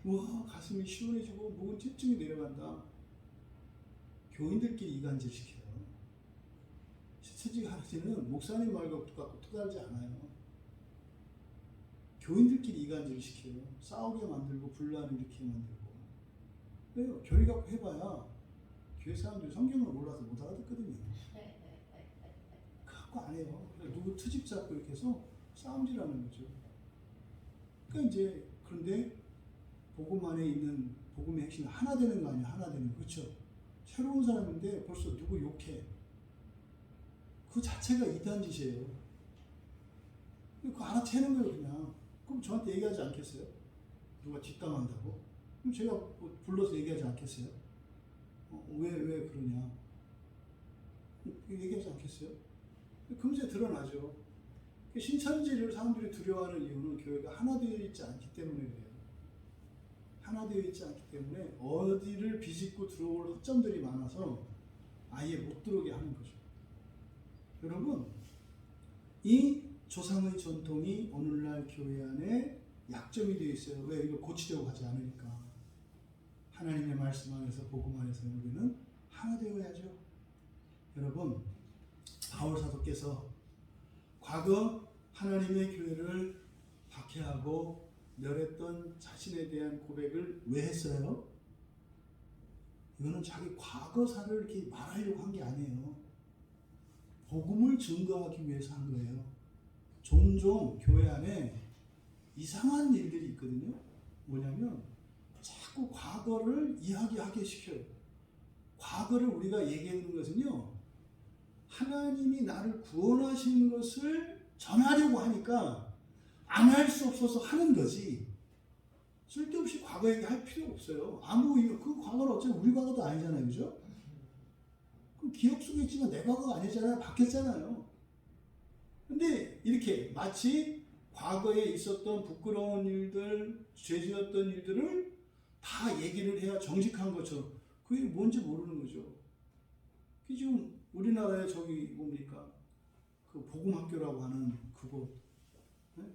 Speaker 1: 우와 가슴이 시원해지고 묵은 찌증이 내려간다. 교인들끼리 이간질 시켜요. 신천지 가르치는 목사님 말 갖고 토달지 않아요. 교인들끼리 이간질 시켜요. 싸우게 만들고 분란을 일으키게 만들고. 왜요? 교리 갖고 해봐야 교회 사람들이 성경을 몰라서 못 알아듣거든요. 갖고 안 해요. 누구 트집 잡고 이렇게 해서 싸움질하는 거죠. 그러니까 이제 그런데 복음 안에 있는 복음의 핵심은 하나 되는 거 아니야? 하나 되는 거. 그렇죠? 새로운 사람인데 벌써 누구 욕해. 그 자체가 이단 짓이에요. 그거 알아채는 거예요 그냥. 그럼 저한테 얘기하지 않겠어요? 누가 뒷담한다고? 그럼 제가 불러서 얘기하지 않겠어요? 왜 그러냐? 얘기하지 않겠어요? 금세 드러나죠. 신천지를 사람들이 두려워하는 이유는 교회가 하나 되어 있지 않기 때문에 그래요. 하나 되어 있지 않기 때문에 어디를 비집고 들어올 허점들이 많아서 아예 못 들어오게 하는 거죠. 여러분, 이 조상의 전통이 오늘날 교회 안에 약점이 되어 있어요. 왜? 이거 고치려고 하지 않으니까. 하나님의 말씀 안에서 복음 안에서 우리는 하나 되어야죠. 여러분, 바울 사도께서 과거 하나님의 교회를 박해하고 멸했던 자신에 대한 고백을 왜 했어요? 이거는 자기 과거사를 이렇게 말하려고 한 게 아니에요. 복음을 증거하기 위해서 한 거예요. 종종 교회 안에 이상한 일들이 있거든요. 뭐냐면 자꾸 과거를 이야기하게 시켜요. 과거를 우리가 얘기하는 것은요, 하나님이 나를 구원하신 것을 전하려고 하니까 안 할 수 없어서 하는 거지. 쓸데없이 과거 얘기할 필요 없어요. 아무 이유, 그 과거는 어차피 우리 과거도 아니잖아요, 그죠? 그 기억 속에 있지만 내 과거가 아니잖아요. 바뀌었잖아요. 근데 이렇게 마치 과거에 있었던 부끄러운 일들, 죄 지었던 일들을 다 얘기를 해야 정직한 것처럼 그게 뭔지 모르는 거죠. 그게 지금 우리나라에 저기 뭡니까? 그 복음학교라고 하는 그곳,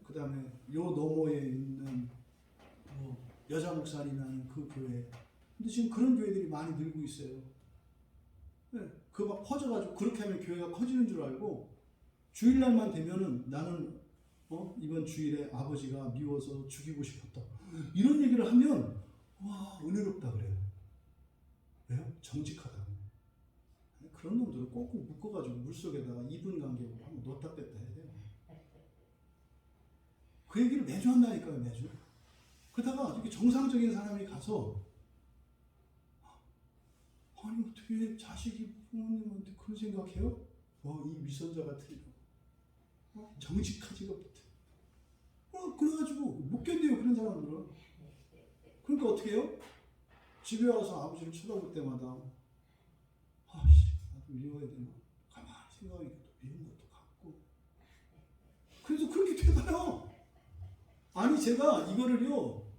Speaker 1: 그 다음에 요 너머에 있는 뭐 여자 목사님이 하는 그 교회. 근데 지금 그런 교회들이 많이 늘고 있어요. 그거 막 퍼져가지고 그렇게 하면 교회가 커지는 줄 알고 주일날만 되면은 나는 이번 주일에 아버지가 미워서 죽이고 싶었다. 이런 얘기를 하면 와 은혜롭다 그래요. 왜요? 정직하다고. 그런 놈들을 꼭꼭 묶어가지고 물속에다가 2분 간격으로 한번 넣었다 뺐다 해야 돼요. 그 얘기를 매주 한다니까요, 매주. 그러다가 이렇게 정상적인 사람이 가서 아니 어떻게 자식이 부모님한테 그런 생각해요? 이 위선자가 틀려. 정직하지가 못해. 그래가지고 못 견뎌요, 그런 사람들은. 그러니까 어떻게 해요? 집에 와서 아버지를 쳐다볼 때마다 나도 미워야 되나? 가만히 생각하니까 또 미운 것도 같고. 그래서 그렇게 돼가요. 아니 제가 이거를요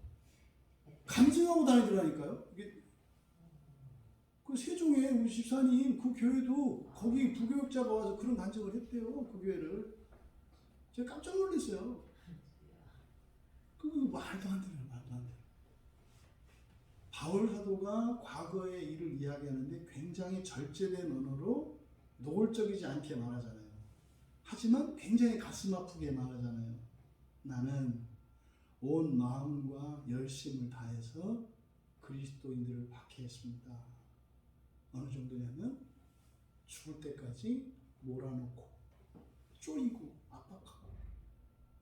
Speaker 1: 간증하고 다니더라니까요. 이게 그 세종에 우리 집사님 그 교회도 거기 부교육자가 와서 그런 간증을 했대요. 그 교회를. 제가 깜짝 놀랐어요. 그거 말도 안 돼요. 말도 안 돼요. 바울 사도가 과거의 일을 이야기하는데 굉장히 절제된 언어로 노골적이지 않게 말하잖아요. 하지만 굉장히 가슴 아프게 말하잖아요. 나는 온 마음과 열심을 다해서 그리스도인들을 박해했습니다. 어느 정도냐면 죽을 때까지 몰아놓고 쪼이고 압박하고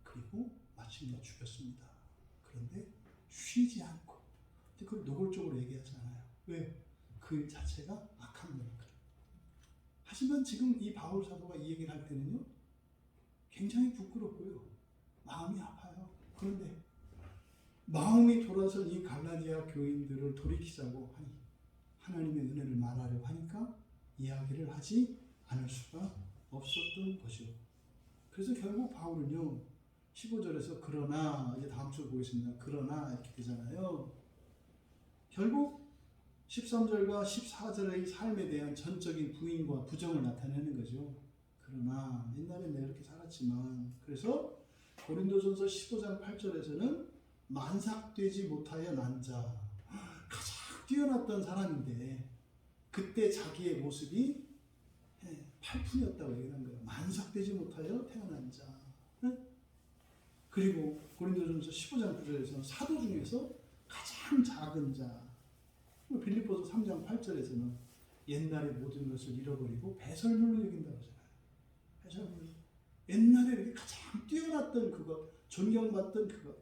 Speaker 1: 그리고 마침내 죽였습니다. 그런데 쉬지 않고 그걸 노골적으로 얘기하잖아요. 왜? 그 자체가 악한 거니까. 하지만 지금 이 바울 사도가 이 얘기를 할 때는요 굉장히 부끄럽고요 마음이 아파요. 그런데 마음이 돌아서 이 갈라디아 교인들을 돌이키자고 하니 하나님의 은혜를 말하려고 하니까 이야기를 하지 않을 수가 없었던 거죠. 그래서 결국 바울은요 15절에서 그러나, 이제 다음 주 보겠습니다. 그러나 이렇게 되잖아요. 결국 13절과 14절의 삶에 대한 전적인 부인과 부정을 나타내는 거죠. 그러나 옛날에 내가 이렇게 살았지만, 그래서 고린도전서 15장 8절에서는 만삭되지 못하여 난 자, 가장 뛰어났던 사람인데 그때 자기의 모습이 팔푼이었다고 얘기한 거예요. 만삭되지 못하여 태어난 자. 그리고 고린도전서 15장 9절에서는 사도 중에서 가장 작은 자. 빌립보서 3장 8절에서는 옛날의 모든 것을 잃어버리고 배설물로 여긴다고 하잖아요. 배설물. 옛날에 이렇게 가장 뛰어났던 그것, 존경받던 그것.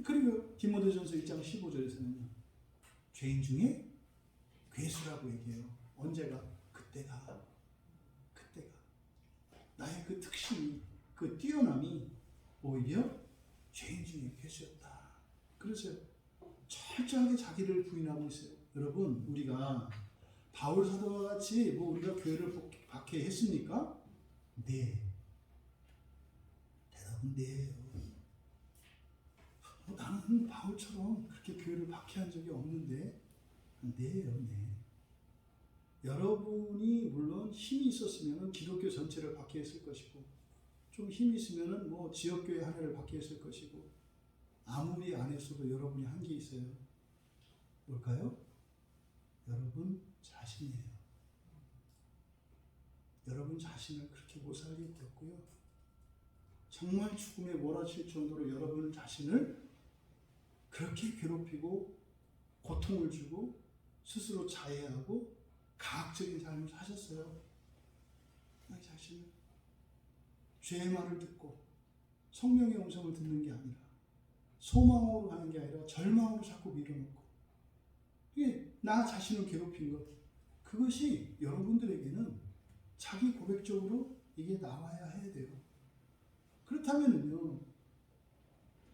Speaker 1: 그리고 디모데전서 1장 15절에서는 죄인 중에 괴수라고 얘기해요. 언제가? 그때가. 나의 그 특심이, 그 뛰어남이 오히려 죄인 중에 괴수였다. 그래서 철저하게 자기를 부인하고 있어요. 여러분, 우리가 바울 사도와 같이 우리가 교회를 박해했습니까? 네. 대답은 네예요. 나는 바울처럼 그렇게 교회를 박해한 적이 없는데 네예요. 네. 여러분이 물론 힘이 있었으면 기독교 전체를 박해했을 것이고, 좀 힘이 있으면 지역교회 하나를 박해했을 것이고, 아무리 안 했어도 여러분이 한 게 있어요. 뭘까요? 여러분 자신이에요. 여러분 자신을 그렇게 못 살게 굴었고요. 정말 죽음에 몰아칠 정도로 여러분 자신을 그렇게 괴롭히고 고통을 주고 스스로 자해하고 가학적인 삶을 사셨어요. 나 자신을 죄의 말을 듣고 성령의 음성을 듣는 게 아니라 소망으로 가는 게 아니라 절망으로 자꾸 밀어넣고 이게 나 자신을 괴롭힌 것, 그것이 여러분들에게는 자기 고백적으로 이게 나와야 해야 돼요. 그렇다면은요,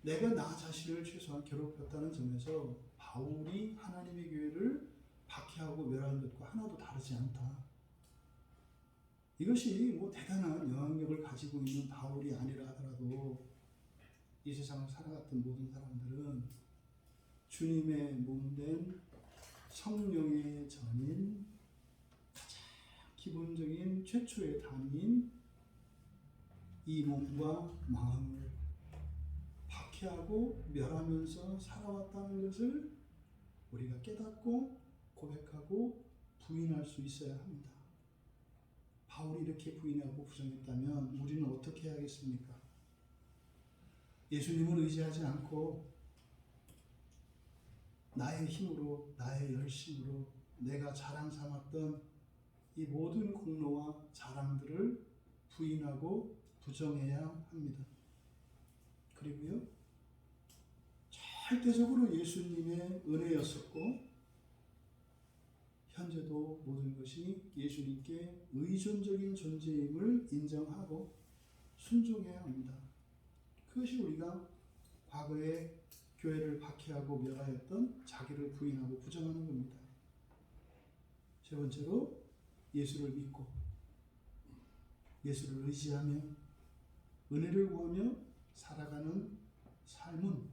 Speaker 1: 내가 나 자신을 최소한 괴롭혔다는 점에서 바울이 하나님의 교회를 박해하고 멸하는 것과 하나도 다르지 않다. 이것이 뭐 대단한 영향력을 가지고 있는 바울이 아니라 하더라도 이 세상을 살아갔던 모든 사람들은 주님의 몸된 성령의 전인 가장 기본적인 최초의 단위인 이 몸과 마음을 박해하고 멸하면서 살아왔다는 것을 우리가 깨닫고 고백하고 부인할 수 있어야 합니다. 바울이 이렇게 부인하고 부정했다면 우리는 어떻게 해야겠습니까? 예수님을 의지하지 않고 나의 힘으로, 나의 열심으로 내가 자랑 삼았던 이 모든 공로와 자랑들을 부인하고 부정해야 합니다. 그리고요, 절대적으로 예수님의 은혜였었고 현재도 모든 것이 예수님께 의존적인 존재임을 인정하고 순종해야 합니다. 그것이 우리가 과거에 교회를 박해하고 멸하였던 자기를 부인하고 부정하는 겁니다. 세 번째로 예수를 믿고 예수를 의지하며 은혜를 구하며 살아가는 삶은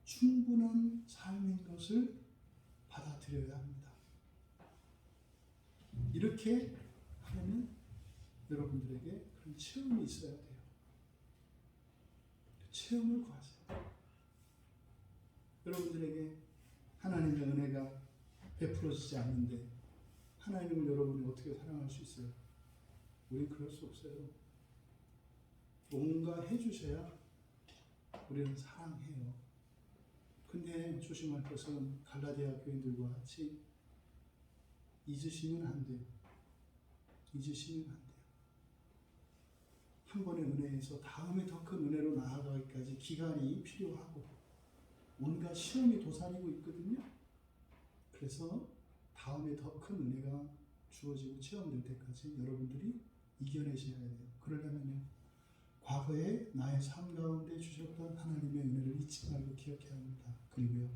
Speaker 1: 충분한 삶인 것을 받아들여야 합니다. 이렇게 하면 여러분들에게 그런 체험이 있어야 돼요. 그 체험을 구하세요. 여러분들에게 하나님의 은혜가 베풀어지지 않는데 하나님을 여러분이 어떻게 사랑할 수 있어요? 우리는 그럴 수 없어요. 뭔가 해주셔야 우리는 사랑해요. 근데 조심할 것은 갈라디아 교인들과 같이 잊으시면 안 돼요. 잊으시면 안 돼요. 한 번의 은혜에서 다음에 더 큰 은혜로 나아가기까지 기간이 필요하고 온갖 시험이 도사리고 있거든요. 그래서 다음에 더 큰 은혜가 주어지고 체험될 때까지 여러분들이 이겨내셔야 돼요. 그러려면요, 과거에 나의 삶 가운데 주셨던 하나님의 은혜를 잊지 말고 기억해야 합니다. 그리고요,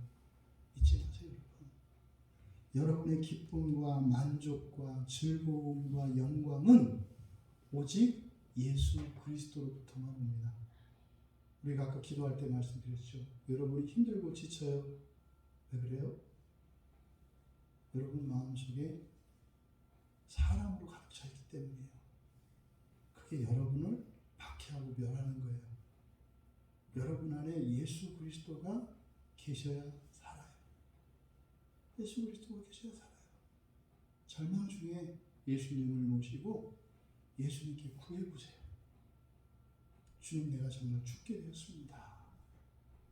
Speaker 1: 잊지 마세요, 여러분. 여러분의 기쁨과 만족과 즐거움과 영광은 오직 예수 그리스도로부터만 옵니다. 우리가 아까 기도할 때 말씀드렸죠. 여러분이 힘들고 지쳐요. 왜 그래요? 여러분 마음속에 사랑으로 가득 차 있기 때문이에요. 그게 여러분을 박해하고 멸하는 거예요. 여러분 안에 예수 그리스도가 계셔야 살아요. 예수 그리스도가 계셔야 살아요. 절망 중에 예수님을 모시고 예수님께 구해보세요. 주님, 내가 정말 죽게 되었습니다.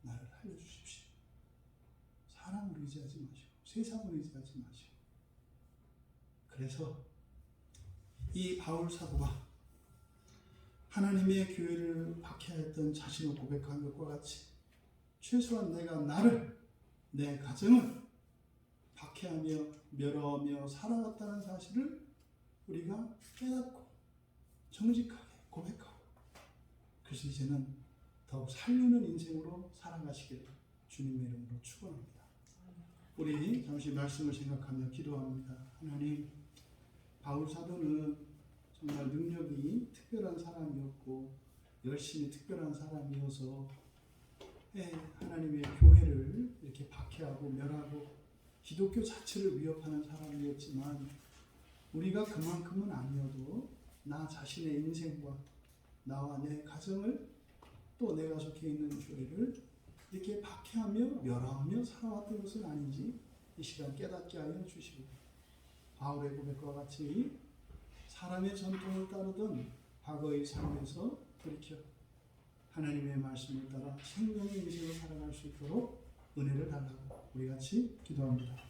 Speaker 1: 나를 살려주십시오. 사람을 의지하지 마시고 세상을 의지하지 마시고. 그래서 이 바울 사도가 하나님의 교회를 박해했던 자신을 고백한 것과 같이 최소한 내가 나를, 내 가정을 박해하며 멸하며 살아왔다는 사실을 우리가 깨닫고 정직하게 고백하고, 그래서 이제는 더욱 살리는 인생으로 살아가시길 주님의 이름으로 축원합니다. 우리 잠시 말씀을 생각하며 기도합니다. 하나님, 바울 사도는 정말 능력이 특별한 사람이었고 열심히 특별한 사람이어서 하나님의 교회를 이렇게 박해하고 멸하고 기독교 자체를 위협하는 사람이었지만, 우리가 그만큼은 아니어도 나 자신의 인생과 나와 내 가정을 또 내가 속해 있는 교회를 이렇게 박해하며 멸하며 살아왔던 것은 아닌지 이 시간 깨닫게 하여 주시고, 바울의 고백과 같이 사람의 전통을 따르던 과거의 삶에서 돌이켜 하나님의 말씀을 따라 생명의 인생을 살아갈 수 있도록 은혜를 달라고 우리 같이 기도합니다.